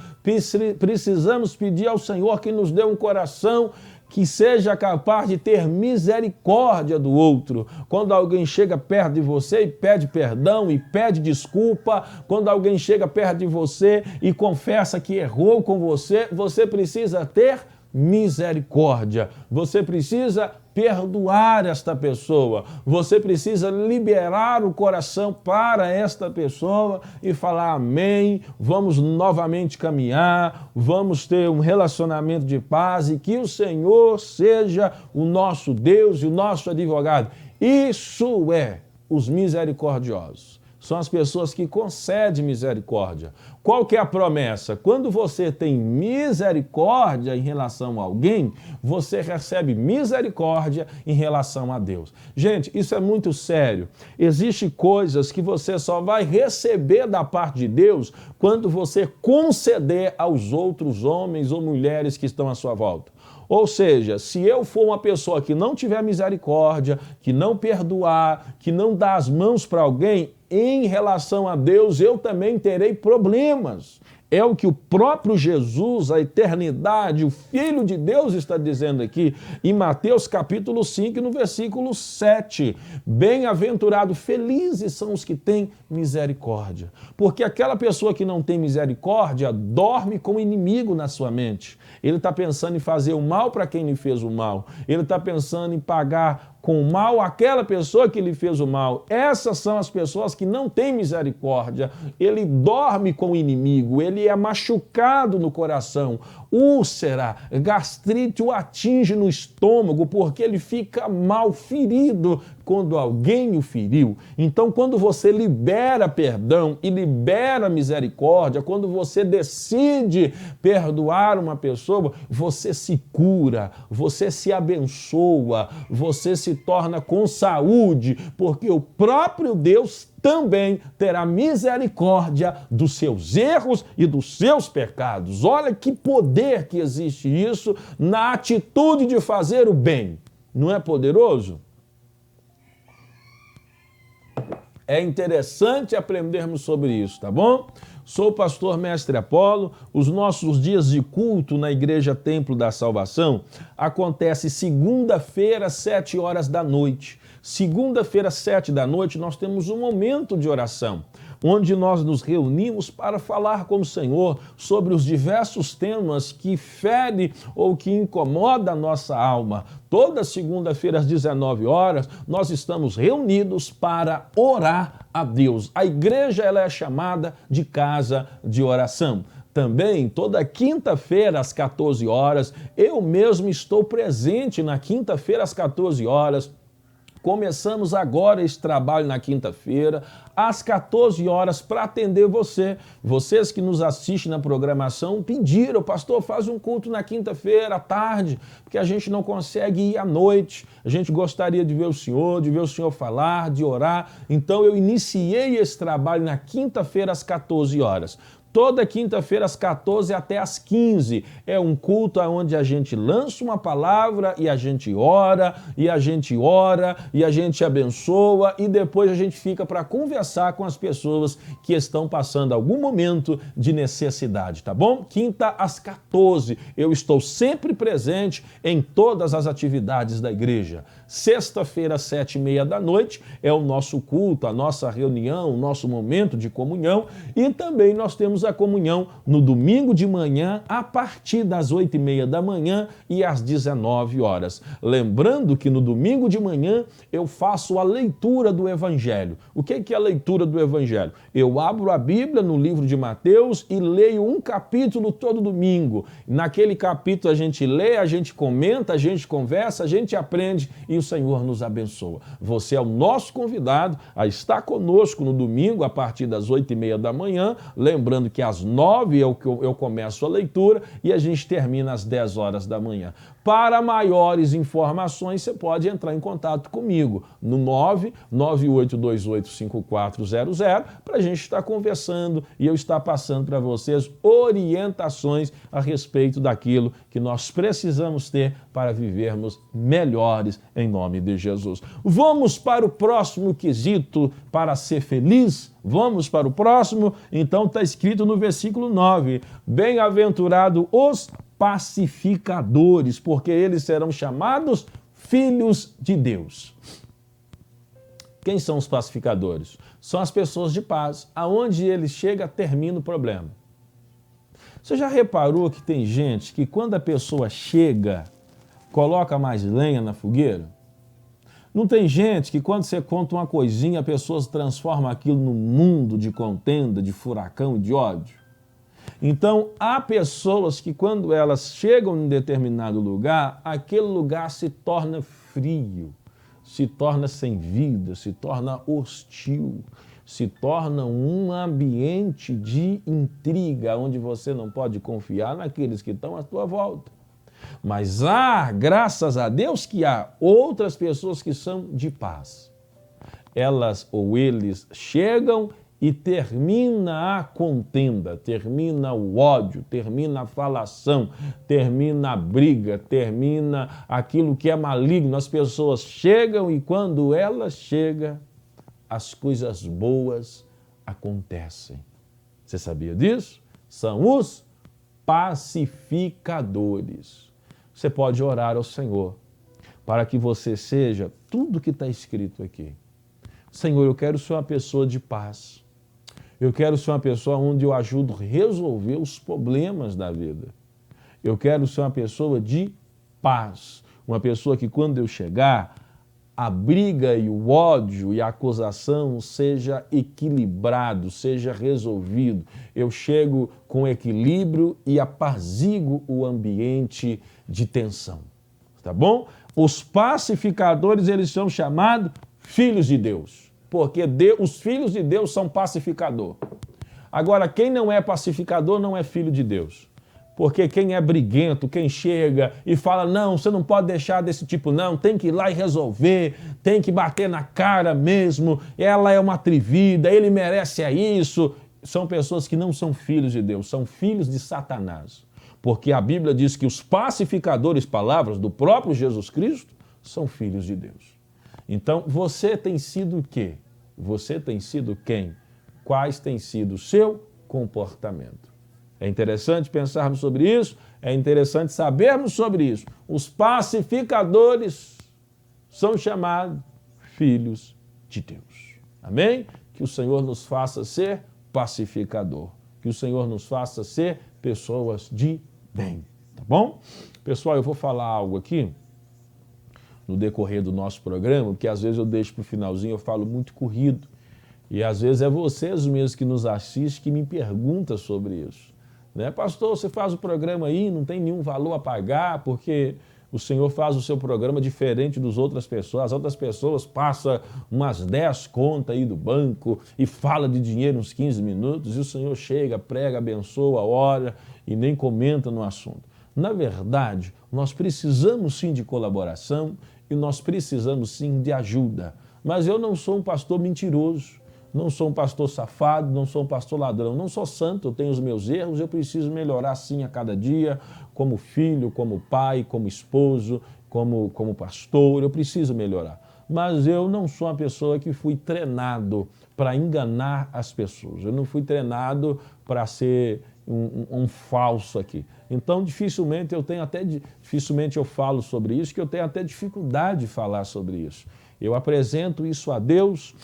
precisamos pedir ao Senhor que nos dê um coração que seja capaz de ter misericórdia do outro. Quando alguém chega perto de você e pede perdão e pede desculpa, quando alguém chega perto de você e confessa que errou com você, você precisa ter misericórdia. Você precisa perdoar esta pessoa. Você precisa liberar o coração para esta pessoa e falar amém, vamos novamente caminhar, vamos ter um relacionamento de paz e que o Senhor seja o nosso Deus e o nosso advogado. Isso é os misericordiosos. São as pessoas que concedem misericórdia. Qual que é a promessa? Quando você tem misericórdia em relação a alguém, você recebe misericórdia em relação a Deus. Gente, isso é muito sério. Existem coisas que você só vai receber da parte de Deus quando você conceder aos outros homens ou mulheres que estão à sua volta. Ou seja, se eu for uma pessoa que não tiver misericórdia, que não perdoar, que não dá as mãos para alguém, em relação a Deus, eu também terei problemas. É o que o próprio Jesus, a eternidade, o Filho de Deus está dizendo aqui em Mateus capítulo 5, no versículo 7. Bem-aventurado, felizes são os que têm misericórdia. Porque aquela pessoa que não tem misericórdia dorme com o inimigo na sua mente. Ele está pensando em fazer o mal para quem lhe fez o mal. Ele está pensando em pagar com o mal aquela pessoa que lhe fez o mal. Essas são as pessoas que não têm misericórdia. Ele dorme com o inimigo, ele é machucado no coração. Úlcera, gastrite o atinge no estômago porque ele fica mal ferido quando alguém o feriu. Então, quando você libera perdão e libera misericórdia, quando você decide perdoar uma pessoa, você se cura, você se abençoa, você se torna com saúde, porque o próprio Deus também terá misericórdia dos seus erros e dos seus pecados. Olha que poder que existe isso na atitude de fazer o bem. Não é poderoso? É interessante aprendermos sobre isso, tá bom? Sou o pastor Mestre Apolo. Os nossos dias de culto na Igreja Templo da Salvação acontece segunda-feira, 7 horas da noite. Segunda-feira, 7 da noite, nós temos um momento de oração, onde nós nos reunimos para falar com o Senhor sobre os diversos temas que ferem ou que incomodam a nossa alma. Toda segunda-feira às 19 horas, nós estamos reunidos para orar a Deus. A igreja ela é chamada de casa de oração. Também, toda quinta-feira às 14 horas, eu mesmo estou presente na quinta-feira às 14 horas. Começamos agora esse trabalho na quinta-feira, às 14 horas, para atender você. Vocês que nos assistem na programação pediram, pastor, faz um culto na quinta-feira à tarde, porque a gente não consegue ir à noite. A gente gostaria de ver o Senhor falar, de orar. Então eu iniciei esse trabalho na quinta-feira às 14 horas. Toda quinta-feira às 14 até às 15 é um culto onde a gente lança uma palavra e a gente ora, e a gente abençoa e depois a gente fica para conversar com as pessoas que estão passando algum momento de necessidade, tá bom? Quinta às 14, eu estou sempre presente em todas as atividades da igreja. Sexta-feira, às 7h30 da noite, é o nosso culto, a nossa reunião, o nosso momento de comunhão, e também nós temos a comunhão no domingo de manhã, a partir das 8h30 da manhã e às 19 horas. Lembrando que no domingo de manhã eu faço a leitura do Evangelho. O que é a leitura do Evangelho? Eu abro a Bíblia no livro de Mateus e leio um capítulo todo domingo. Naquele capítulo a gente lê, a gente comenta, a gente conversa, a gente aprende e o Senhor nos abençoa. Você é o nosso convidado a estar conosco no domingo a partir das 8h30 da manhã, lembrando que às 9 eu começo a leitura e a gente termina às 10 horas da manhã. Para maiores informações, você pode entrar em contato comigo no 998285400 para a gente estar conversando e eu estar passando para vocês orientações a respeito daquilo que nós precisamos ter para vivermos melhores em nome de Jesus. Vamos para o próximo quesito para ser feliz? Vamos para o próximo? Então está escrito no versículo 9, bem-aventurado os pacificadores, porque eles serão chamados filhos de Deus. Quem são os pacificadores? São as pessoas de paz. Aonde ele chega, termina o problema. Você já reparou que tem gente que quando a pessoa chega, coloca mais lenha na fogueira? Não tem gente que quando você conta uma coisinha, a pessoa transforma aquilo num mundo de contenda, de furacão e de ódio? Então, há pessoas que quando elas chegam em determinado lugar, aquele lugar se torna frio, se torna sem vida, se torna hostil, se torna um ambiente de intriga, onde você não pode confiar naqueles que estão à sua volta. Mas graças a Deus que há outras pessoas que são de paz. Elas ou eles chegam e termina a contenda, termina o ódio, termina a falação, termina a briga, termina aquilo que é maligno. As pessoas chegam e quando elas chegam, as coisas boas acontecem. Você sabia disso? São os pacificadores. Você pode orar ao Senhor para que você seja tudo que está escrito aqui. Senhor, eu quero ser uma pessoa de paz. Eu quero ser uma pessoa onde eu ajudo a resolver os problemas da vida. Eu quero ser uma pessoa de paz. Uma pessoa que quando eu chegar, a briga e o ódio e a acusação seja equilibrado, seja resolvido. Eu chego com equilíbrio e apazigo o ambiente de tensão. Tá bom? Os pacificadores, eles são chamados filhos de Deus. Porque os filhos de Deus são pacificador. Agora, quem não é pacificador não é filho de Deus. Porque quem é briguento, quem chega e fala, não, você não pode deixar desse tipo, não, tem que ir lá e resolver, tem que bater na cara mesmo, ela é uma atrevida, ele merece isso. São pessoas que não são filhos de Deus, são filhos de Satanás. Porque a Bíblia diz que os pacificadores, palavras do próprio Jesus Cristo, são filhos de Deus. Então, você tem sido o quê? Você tem sido quem? Quais tem sido o seu comportamento? É interessante pensarmos sobre isso, é interessante sabermos sobre isso. Os pacificadores são chamados filhos de Deus. Amém? Que o Senhor nos faça ser pacificador. Que o Senhor nos faça ser pessoas de bem. Tá bom? Pessoal, eu vou falar algo aqui no decorrer do nosso programa, que às vezes eu deixo para o finalzinho, eu falo muito corrido. E às vezes é vocês mesmos que nos assistem que me perguntam sobre isso. Né? Pastor, você faz o programa aí, não tem nenhum valor a pagar, porque o Senhor faz o seu programa diferente das outras pessoas. As outras pessoas passam umas 10 contas aí do banco e fala de dinheiro uns 15 minutos, e o Senhor chega, prega, abençoa, ora e nem comenta no assunto. Na verdade, nós precisamos sim de colaboração e nós precisamos sim de ajuda. Mas eu não sou um pastor mentiroso, não sou um pastor safado, não sou um pastor ladrão, não sou santo, eu tenho os meus erros, eu preciso melhorar sim a cada dia, como filho, como pai, como esposo, como pastor, eu preciso melhorar. Mas eu não sou uma pessoa que fui treinado para enganar as pessoas, eu não fui treinado para ser um falso aqui. Então, dificilmente eu falo sobre isso, que eu tenho até dificuldade de falar sobre isso. Eu apresento isso a Deus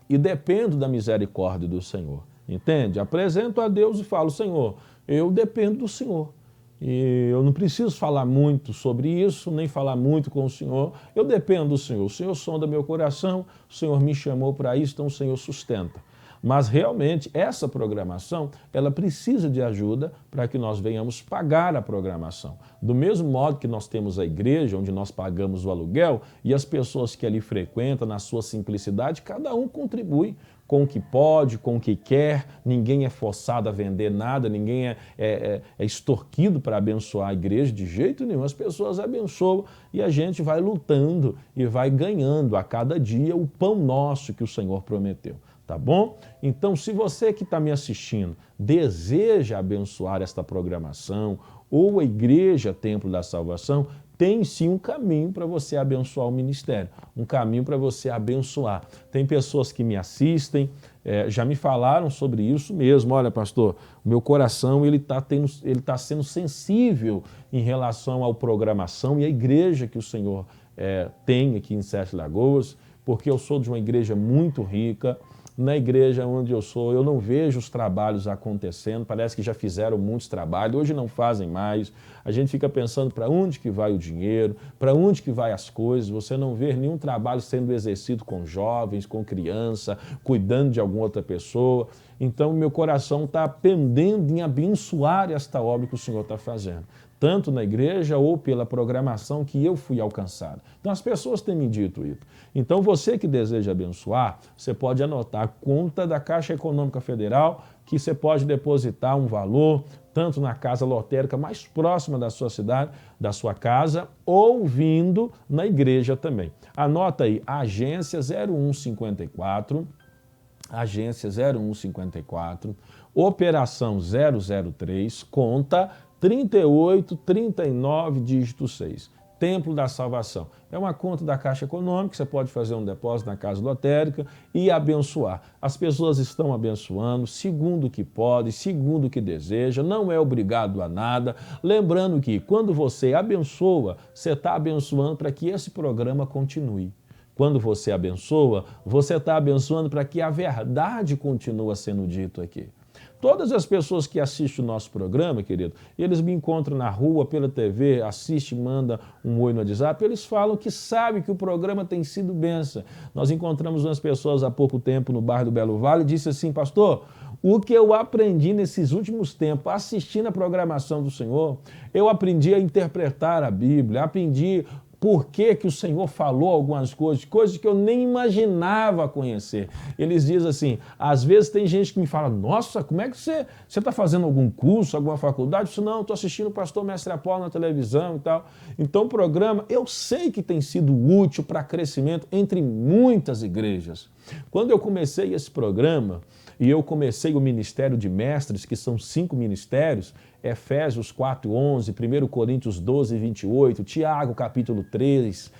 e dependo da misericórdia do Senhor, entende? Apresento a Deus e falo, Senhor, eu dependo do Senhor. E eu não preciso falar muito sobre isso, nem falar muito com o Senhor. Eu dependo do Senhor. O Senhor sonda meu coração, o Senhor me chamou para isso, então o Senhor sustenta. Mas realmente essa programação, ela precisa de ajuda para que nós venhamos pagar a programação. Do mesmo modo que nós temos a igreja, onde nós pagamos o aluguel, e as pessoas que ali frequentam, na sua simplicidade, cada um contribui com o que pode, com o que quer, ninguém é forçado a vender nada, ninguém é extorquido para abençoar a igreja de jeito nenhum. As pessoas abençoam e a gente vai lutando e vai ganhando a cada dia o pão nosso que o Senhor prometeu. Tá bom? Então, se você que está me assistindo deseja abençoar esta programação ou a Igreja Templo da Salvação, tem sim um caminho para você abençoar o ministério, um caminho para você abençoar. Tem pessoas que me assistem Já me falaram sobre isso mesmo. Olha, pastor, o meu coração ele tá sendo sensível em relação à programação e à igreja que o Senhor tem aqui em Sete Lagoas, porque eu sou de uma igreja muito rica. Na igreja onde eu sou, eu não vejo os trabalhos acontecendo, parece que já fizeram muitos trabalhos, hoje não fazem mais. A gente fica pensando para onde que vai o dinheiro, para onde que vai as coisas, você não vê nenhum trabalho sendo exercido com jovens, com criança, cuidando de alguma outra pessoa. Então, meu coração está pendendo em abençoar esta obra que o Senhor está fazendo, tanto na igreja ou pela programação que eu fui alcançado. Então, as pessoas têm me dito isso. Então, você que deseja abençoar, você pode anotar a conta da Caixa Econômica Federal, que você pode depositar um valor, tanto na casa lotérica mais próxima da sua cidade, da sua casa, ou vindo na igreja também. Anota aí, agência 0154, agência 0154, operação 003, conta 3839, dígito 6. Templo da Salvação. É uma conta da Caixa Econômica, você pode fazer um depósito na casa lotérica e abençoar. As pessoas estão abençoando segundo o que pode, segundo o que deseja, não é obrigado a nada. Lembrando que quando você abençoa, você está abençoando para que esse programa continue. Quando você abençoa, você está abençoando para que a verdade continue sendo dita aqui. Todas as pessoas que assistem o nosso programa, querido, eles me encontram na rua, pela TV, assistem, mandam um oi no WhatsApp, eles falam que sabem que o programa tem sido bênção. Nós encontramos umas pessoas há pouco tempo no bairro do Belo Vale e disse assim, pastor, o que eu aprendi nesses últimos tempos, assistindo a programação do Senhor, eu aprendi a interpretar a Bíblia, aprendi por que o Senhor falou algumas coisas que eu nem imaginava conhecer. Eles dizem assim, às vezes tem gente que me fala, nossa, como é que você está fazendo algum curso, alguma faculdade? Eu disse, não, estou assistindo o pastor Mestre Apolo na televisão e tal. Então o programa, eu sei que tem sido útil para crescimento entre muitas igrejas. Quando eu comecei esse programa, e eu comecei o Ministério de Mestres, que são 5 ministérios, Efésios 4:11, 1 Coríntios 12:28, Tiago capítulo 3,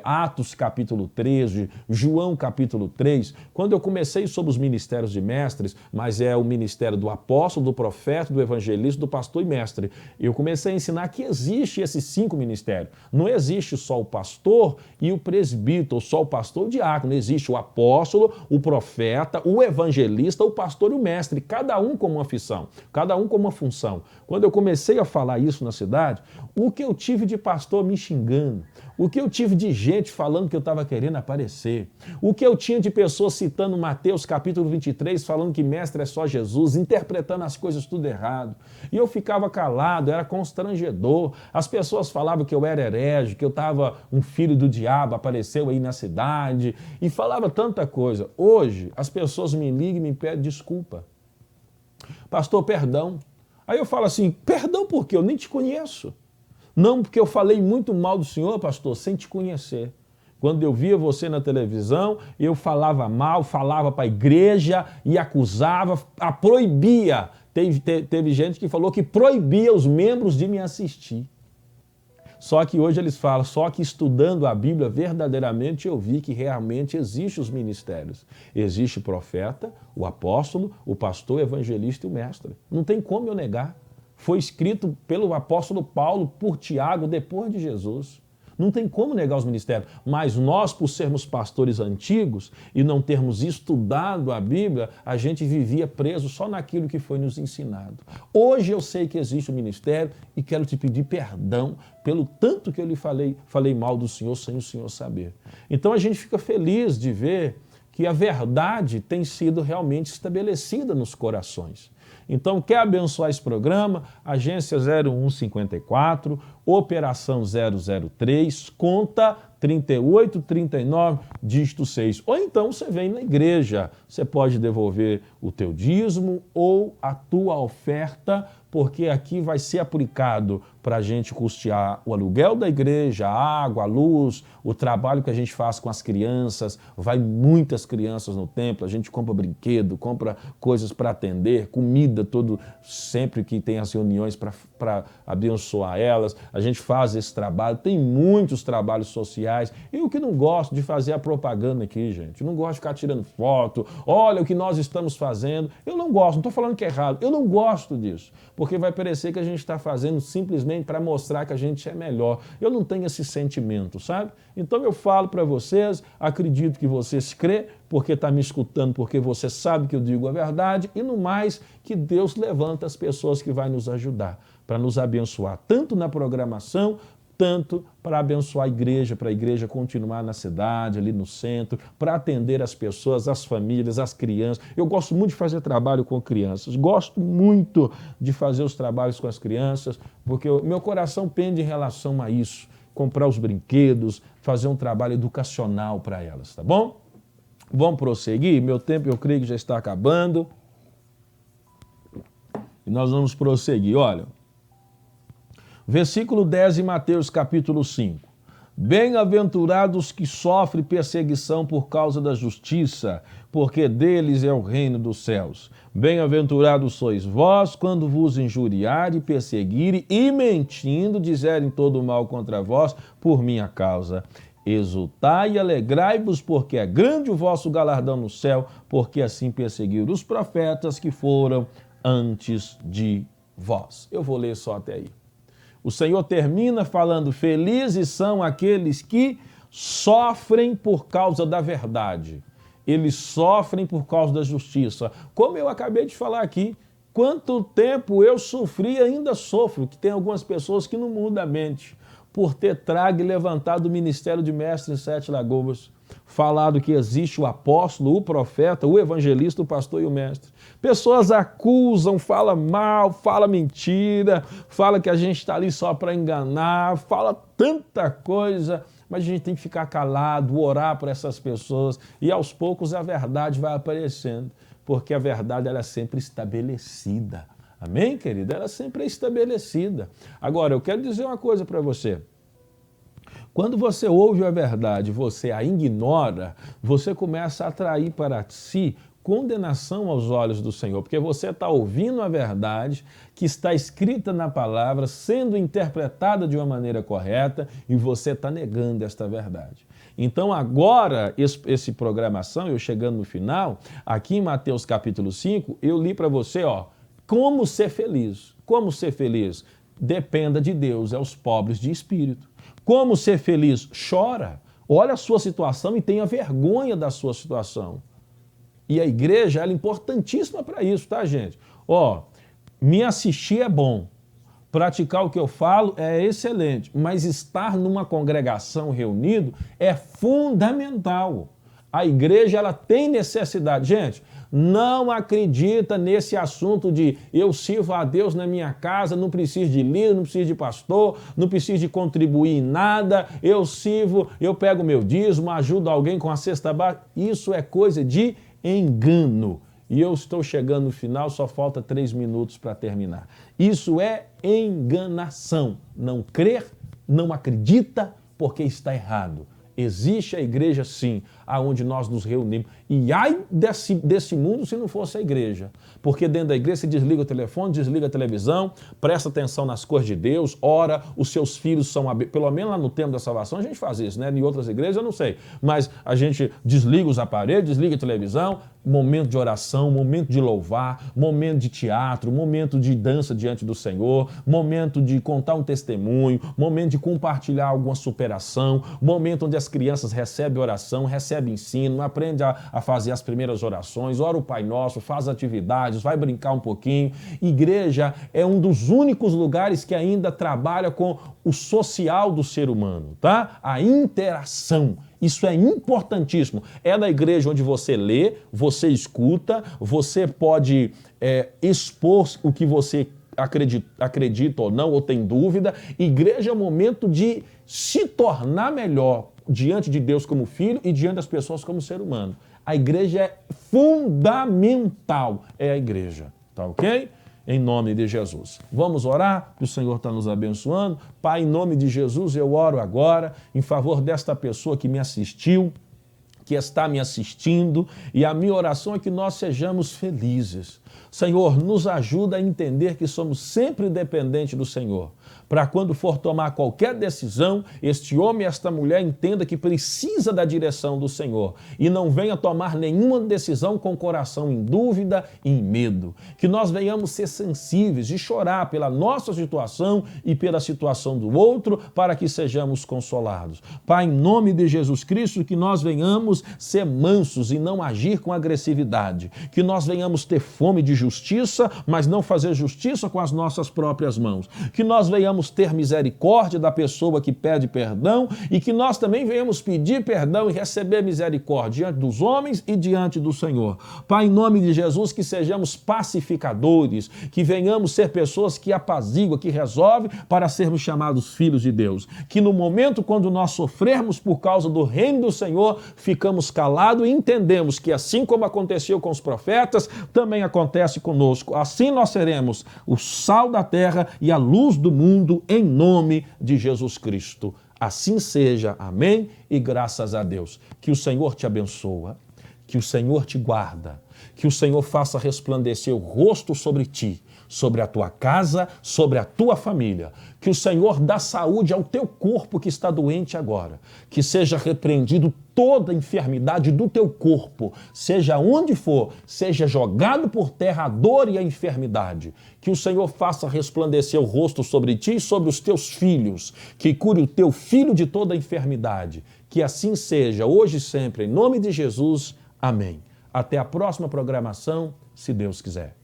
Atos capítulo 13, João capítulo 3. Quando eu comecei sobre os ministérios de mestres, mas é o ministério do apóstolo, do profeta, do evangelista, do pastor e mestre, eu comecei a ensinar que existe esses 5 ministérios. Não existe só o pastor e o presbítero, só o pastor e o diácono. Existe o apóstolo, o profeta, o evangelista, o pastor e o mestre, cada um com uma função, cada um com uma função. Quando eu comecei a falar isso na cidade, o que eu tive de pastor me xingando, o que eu tive de gente falando que eu estava querendo aparecer, o que eu tinha de pessoas citando Mateus capítulo 23, falando que mestre é só Jesus, interpretando as coisas tudo errado. E eu ficava calado, era constrangedor. As pessoas falavam que eu era herege, que eu estava um filho do diabo, apareceu aí na cidade, e falava tanta coisa. Hoje, as pessoas me ligam e me pedem desculpa. Pastor, perdão. Aí eu falo assim, perdão por quê? Eu nem te conheço. Não, porque eu falei muito mal do senhor, pastor, sem te conhecer. Quando eu via você na televisão, eu falava mal, falava para a igreja e acusava, proibia. Teve gente que falou que proibia os membros de me assistir. Só que hoje eles falam, só que estudando a Bíblia, verdadeiramente eu vi que realmente existem os ministérios. Existe o profeta, o apóstolo, o pastor, o evangelista e o mestre. Não tem como eu negar. Foi escrito pelo apóstolo Paulo, por Tiago, depois de Jesus. Não tem como negar os ministérios. Mas nós, por sermos pastores antigos e não termos estudado a Bíblia, a gente vivia preso só naquilo que foi nos ensinado. Hoje eu sei que existe o ministério e quero te pedir perdão pelo tanto que eu lhe falei mal do Senhor sem o Senhor saber. Então a gente fica feliz de ver que a verdade tem sido realmente estabelecida nos corações. Então, quer abençoar esse programa? Agência 0154, Operação 003, conta 3839, dígito 6. Ou então você vem na igreja, você pode devolver o teu dízimo ou a tua oferta, porque aqui vai ser aplicado para a gente custear o aluguel da igreja, a água, a luz, o trabalho que a gente faz com as crianças. Vai muitas crianças no templo, a gente compra brinquedo, compra coisas para atender, comida sempre que tem as reuniões para abençoar elas. A gente faz esse trabalho, tem muitos trabalhos sociais sociais. Eu que não gosto de fazer a propaganda aqui, gente. Eu não gosto de ficar tirando foto. Olha o que nós estamos fazendo. Eu não gosto, não estou falando que é errado. Eu não gosto disso. Porque vai parecer que a gente está fazendo simplesmente para mostrar que a gente é melhor. Eu não tenho esse sentimento, sabe? Então eu falo para vocês, acredito que vocês crê, porque está me escutando, porque você sabe que eu digo a verdade, e no mais, que Deus levanta as pessoas que vai nos ajudar, para nos abençoar, tanto na programação, tanto para abençoar a igreja, para a igreja continuar na cidade, ali no centro, para atender as pessoas, as famílias, as crianças. Eu gosto muito de fazer trabalho com crianças, gosto muito de fazer os trabalhos com as crianças, porque o meu coração pende em relação a isso, comprar os brinquedos, fazer um trabalho educacional para elas, tá bom? Vamos prosseguir? Meu tempo, eu creio que já está acabando. E nós vamos prosseguir. Olha, versículo 10 em Mateus capítulo 5. Bem-aventurados que sofrem perseguição por causa da justiça, porque deles é o reino dos céus. Bem-aventurados sois vós quando vos injuriarem, perseguirem e mentindo dizerem todo o mal contra vós por minha causa. Exultai e alegrai-vos, porque é grande o vosso galardão no céu, porque assim perseguiram os profetas que foram antes de vós. Eu vou ler só até aí. O Senhor termina falando, felizes são aqueles que sofrem por causa da verdade. Eles sofrem por causa da justiça. Como eu acabei de falar aqui, quanto tempo eu sofri e ainda sofro, que tem algumas pessoas que não mudam a mente, por ter trago e levantado o ministério de mestre em Sete Lagoas, falado que existe o apóstolo, o profeta, o evangelista, o pastor e o mestre. Pessoas acusam, falam mal, falam mentira, falam que a gente está ali só para enganar, fala tanta coisa, mas a gente tem que ficar calado, orar por essas pessoas e aos poucos a verdade vai aparecendo, porque a verdade ela é sempre estabelecida. Amém, querida? Ela sempre é estabelecida. Agora, eu quero dizer uma coisa para você. Quando você ouve a verdade, você a ignora, você começa a atrair para si condenação aos olhos do Senhor, porque você está ouvindo a verdade que está escrita na palavra, sendo interpretada de uma maneira correta, e você está negando esta verdade. Então agora, esse programação, eu chegando no final, aqui em Mateus capítulo 5, eu li para você, como ser feliz. Como ser feliz? Dependa de Deus, é os pobres de espírito. Como ser feliz? Chora. Olha a sua situação e tenha vergonha da sua situação. E a igreja ela é importantíssima para isso, tá, gente? Me assistir é bom, praticar o que eu falo é excelente, mas estar numa congregação reunido é fundamental. A igreja ela tem necessidade. Gente, não acredita nesse assunto de eu sirvo a Deus na minha casa, não preciso de líder, não preciso de pastor, não preciso de contribuir em nada, eu sirvo, eu pego meu dízimo, ajudo alguém com a cesta básica. Isso é coisa de engano. E eu estou chegando no final, só falta 3 minutos para terminar. Isso é enganação. Não crer, não acredita, porque está errado. Existe a igreja, sim, aonde nós nos reunimos. E ai desse mundo se não fosse a igreja. Porque dentro da igreja você desliga o telefone, desliga a televisão, presta atenção nas coisas de Deus, ora, os seus filhos são... Pelo menos lá no tempo da salvação a gente faz isso, né? Em outras igrejas eu não sei. Mas a gente desliga os aparelhos, desliga a televisão, momento de oração, momento de louvar, momento de teatro, momento de dança diante do Senhor, momento de contar um testemunho, momento de compartilhar alguma superação, momento onde as crianças recebem oração, recebem ensino, aprendem a fazer as primeiras orações, ora o Pai Nosso, faz atividades, vai brincar um pouquinho. Igreja é um dos únicos lugares que ainda trabalha com o social do ser humano, tá? A interação. Isso é importantíssimo. É na igreja onde você lê, você escuta, você pode expor o que você acredita ou não, ou tem dúvida. Igreja é o momento de se tornar melhor diante de Deus como filho e diante das pessoas como ser humano. A igreja é fundamental, é a igreja, tá ok? Em nome de Jesus. Vamos orar, que o Senhor está nos abençoando. Pai, em nome de Jesus, eu oro agora em favor desta pessoa que me assistiu, que está me assistindo, e a minha oração é que nós sejamos felizes. Senhor, nos ajuda a entender que somos sempre dependentes do Senhor, para quando for tomar qualquer decisão, este homem e esta mulher entenda que precisa da direção do Senhor e não venha tomar nenhuma decisão com o coração em dúvida e em medo. Que nós venhamos ser sensíveis e chorar pela nossa situação e pela situação do outro, para que sejamos consolados. Pai, em nome de Jesus Cristo, que nós venhamos ser mansos e não agir com agressividade. Que nós venhamos ter fome de justiça, mas não fazer justiça com as nossas próprias mãos. Que nós venhamos ter misericórdia da pessoa que pede perdão e que nós também venhamos pedir perdão e receber misericórdia diante dos homens e diante do Senhor. Pai, em nome de Jesus, que sejamos pacificadores, que venhamos ser pessoas que apaziguam, que resolvem para sermos chamados filhos de Deus. Que no momento quando nós sofrermos por causa do reino do Senhor, ficamos calados e entendemos que assim como aconteceu com os profetas, também acontece conosco. Assim nós seremos o sal da terra e a luz do mundo, em nome de Jesus Cristo. Assim seja, amém, e graças a Deus. Que o Senhor te abençoa, que o Senhor te guarda, que o Senhor faça resplandecer o rosto sobre ti, sobre a tua casa, sobre a tua família. Que o Senhor dá saúde ao teu corpo que está doente agora. Que seja repreendido toda enfermidade do teu corpo, seja onde for, seja jogado por terra a dor e a enfermidade. Que o Senhor faça resplandecer o rosto sobre ti e sobre os teus filhos. Que cure o teu filho de toda enfermidade. Que assim seja, hoje e sempre, em nome de Jesus. Amém. Até a próxima programação, se Deus quiser.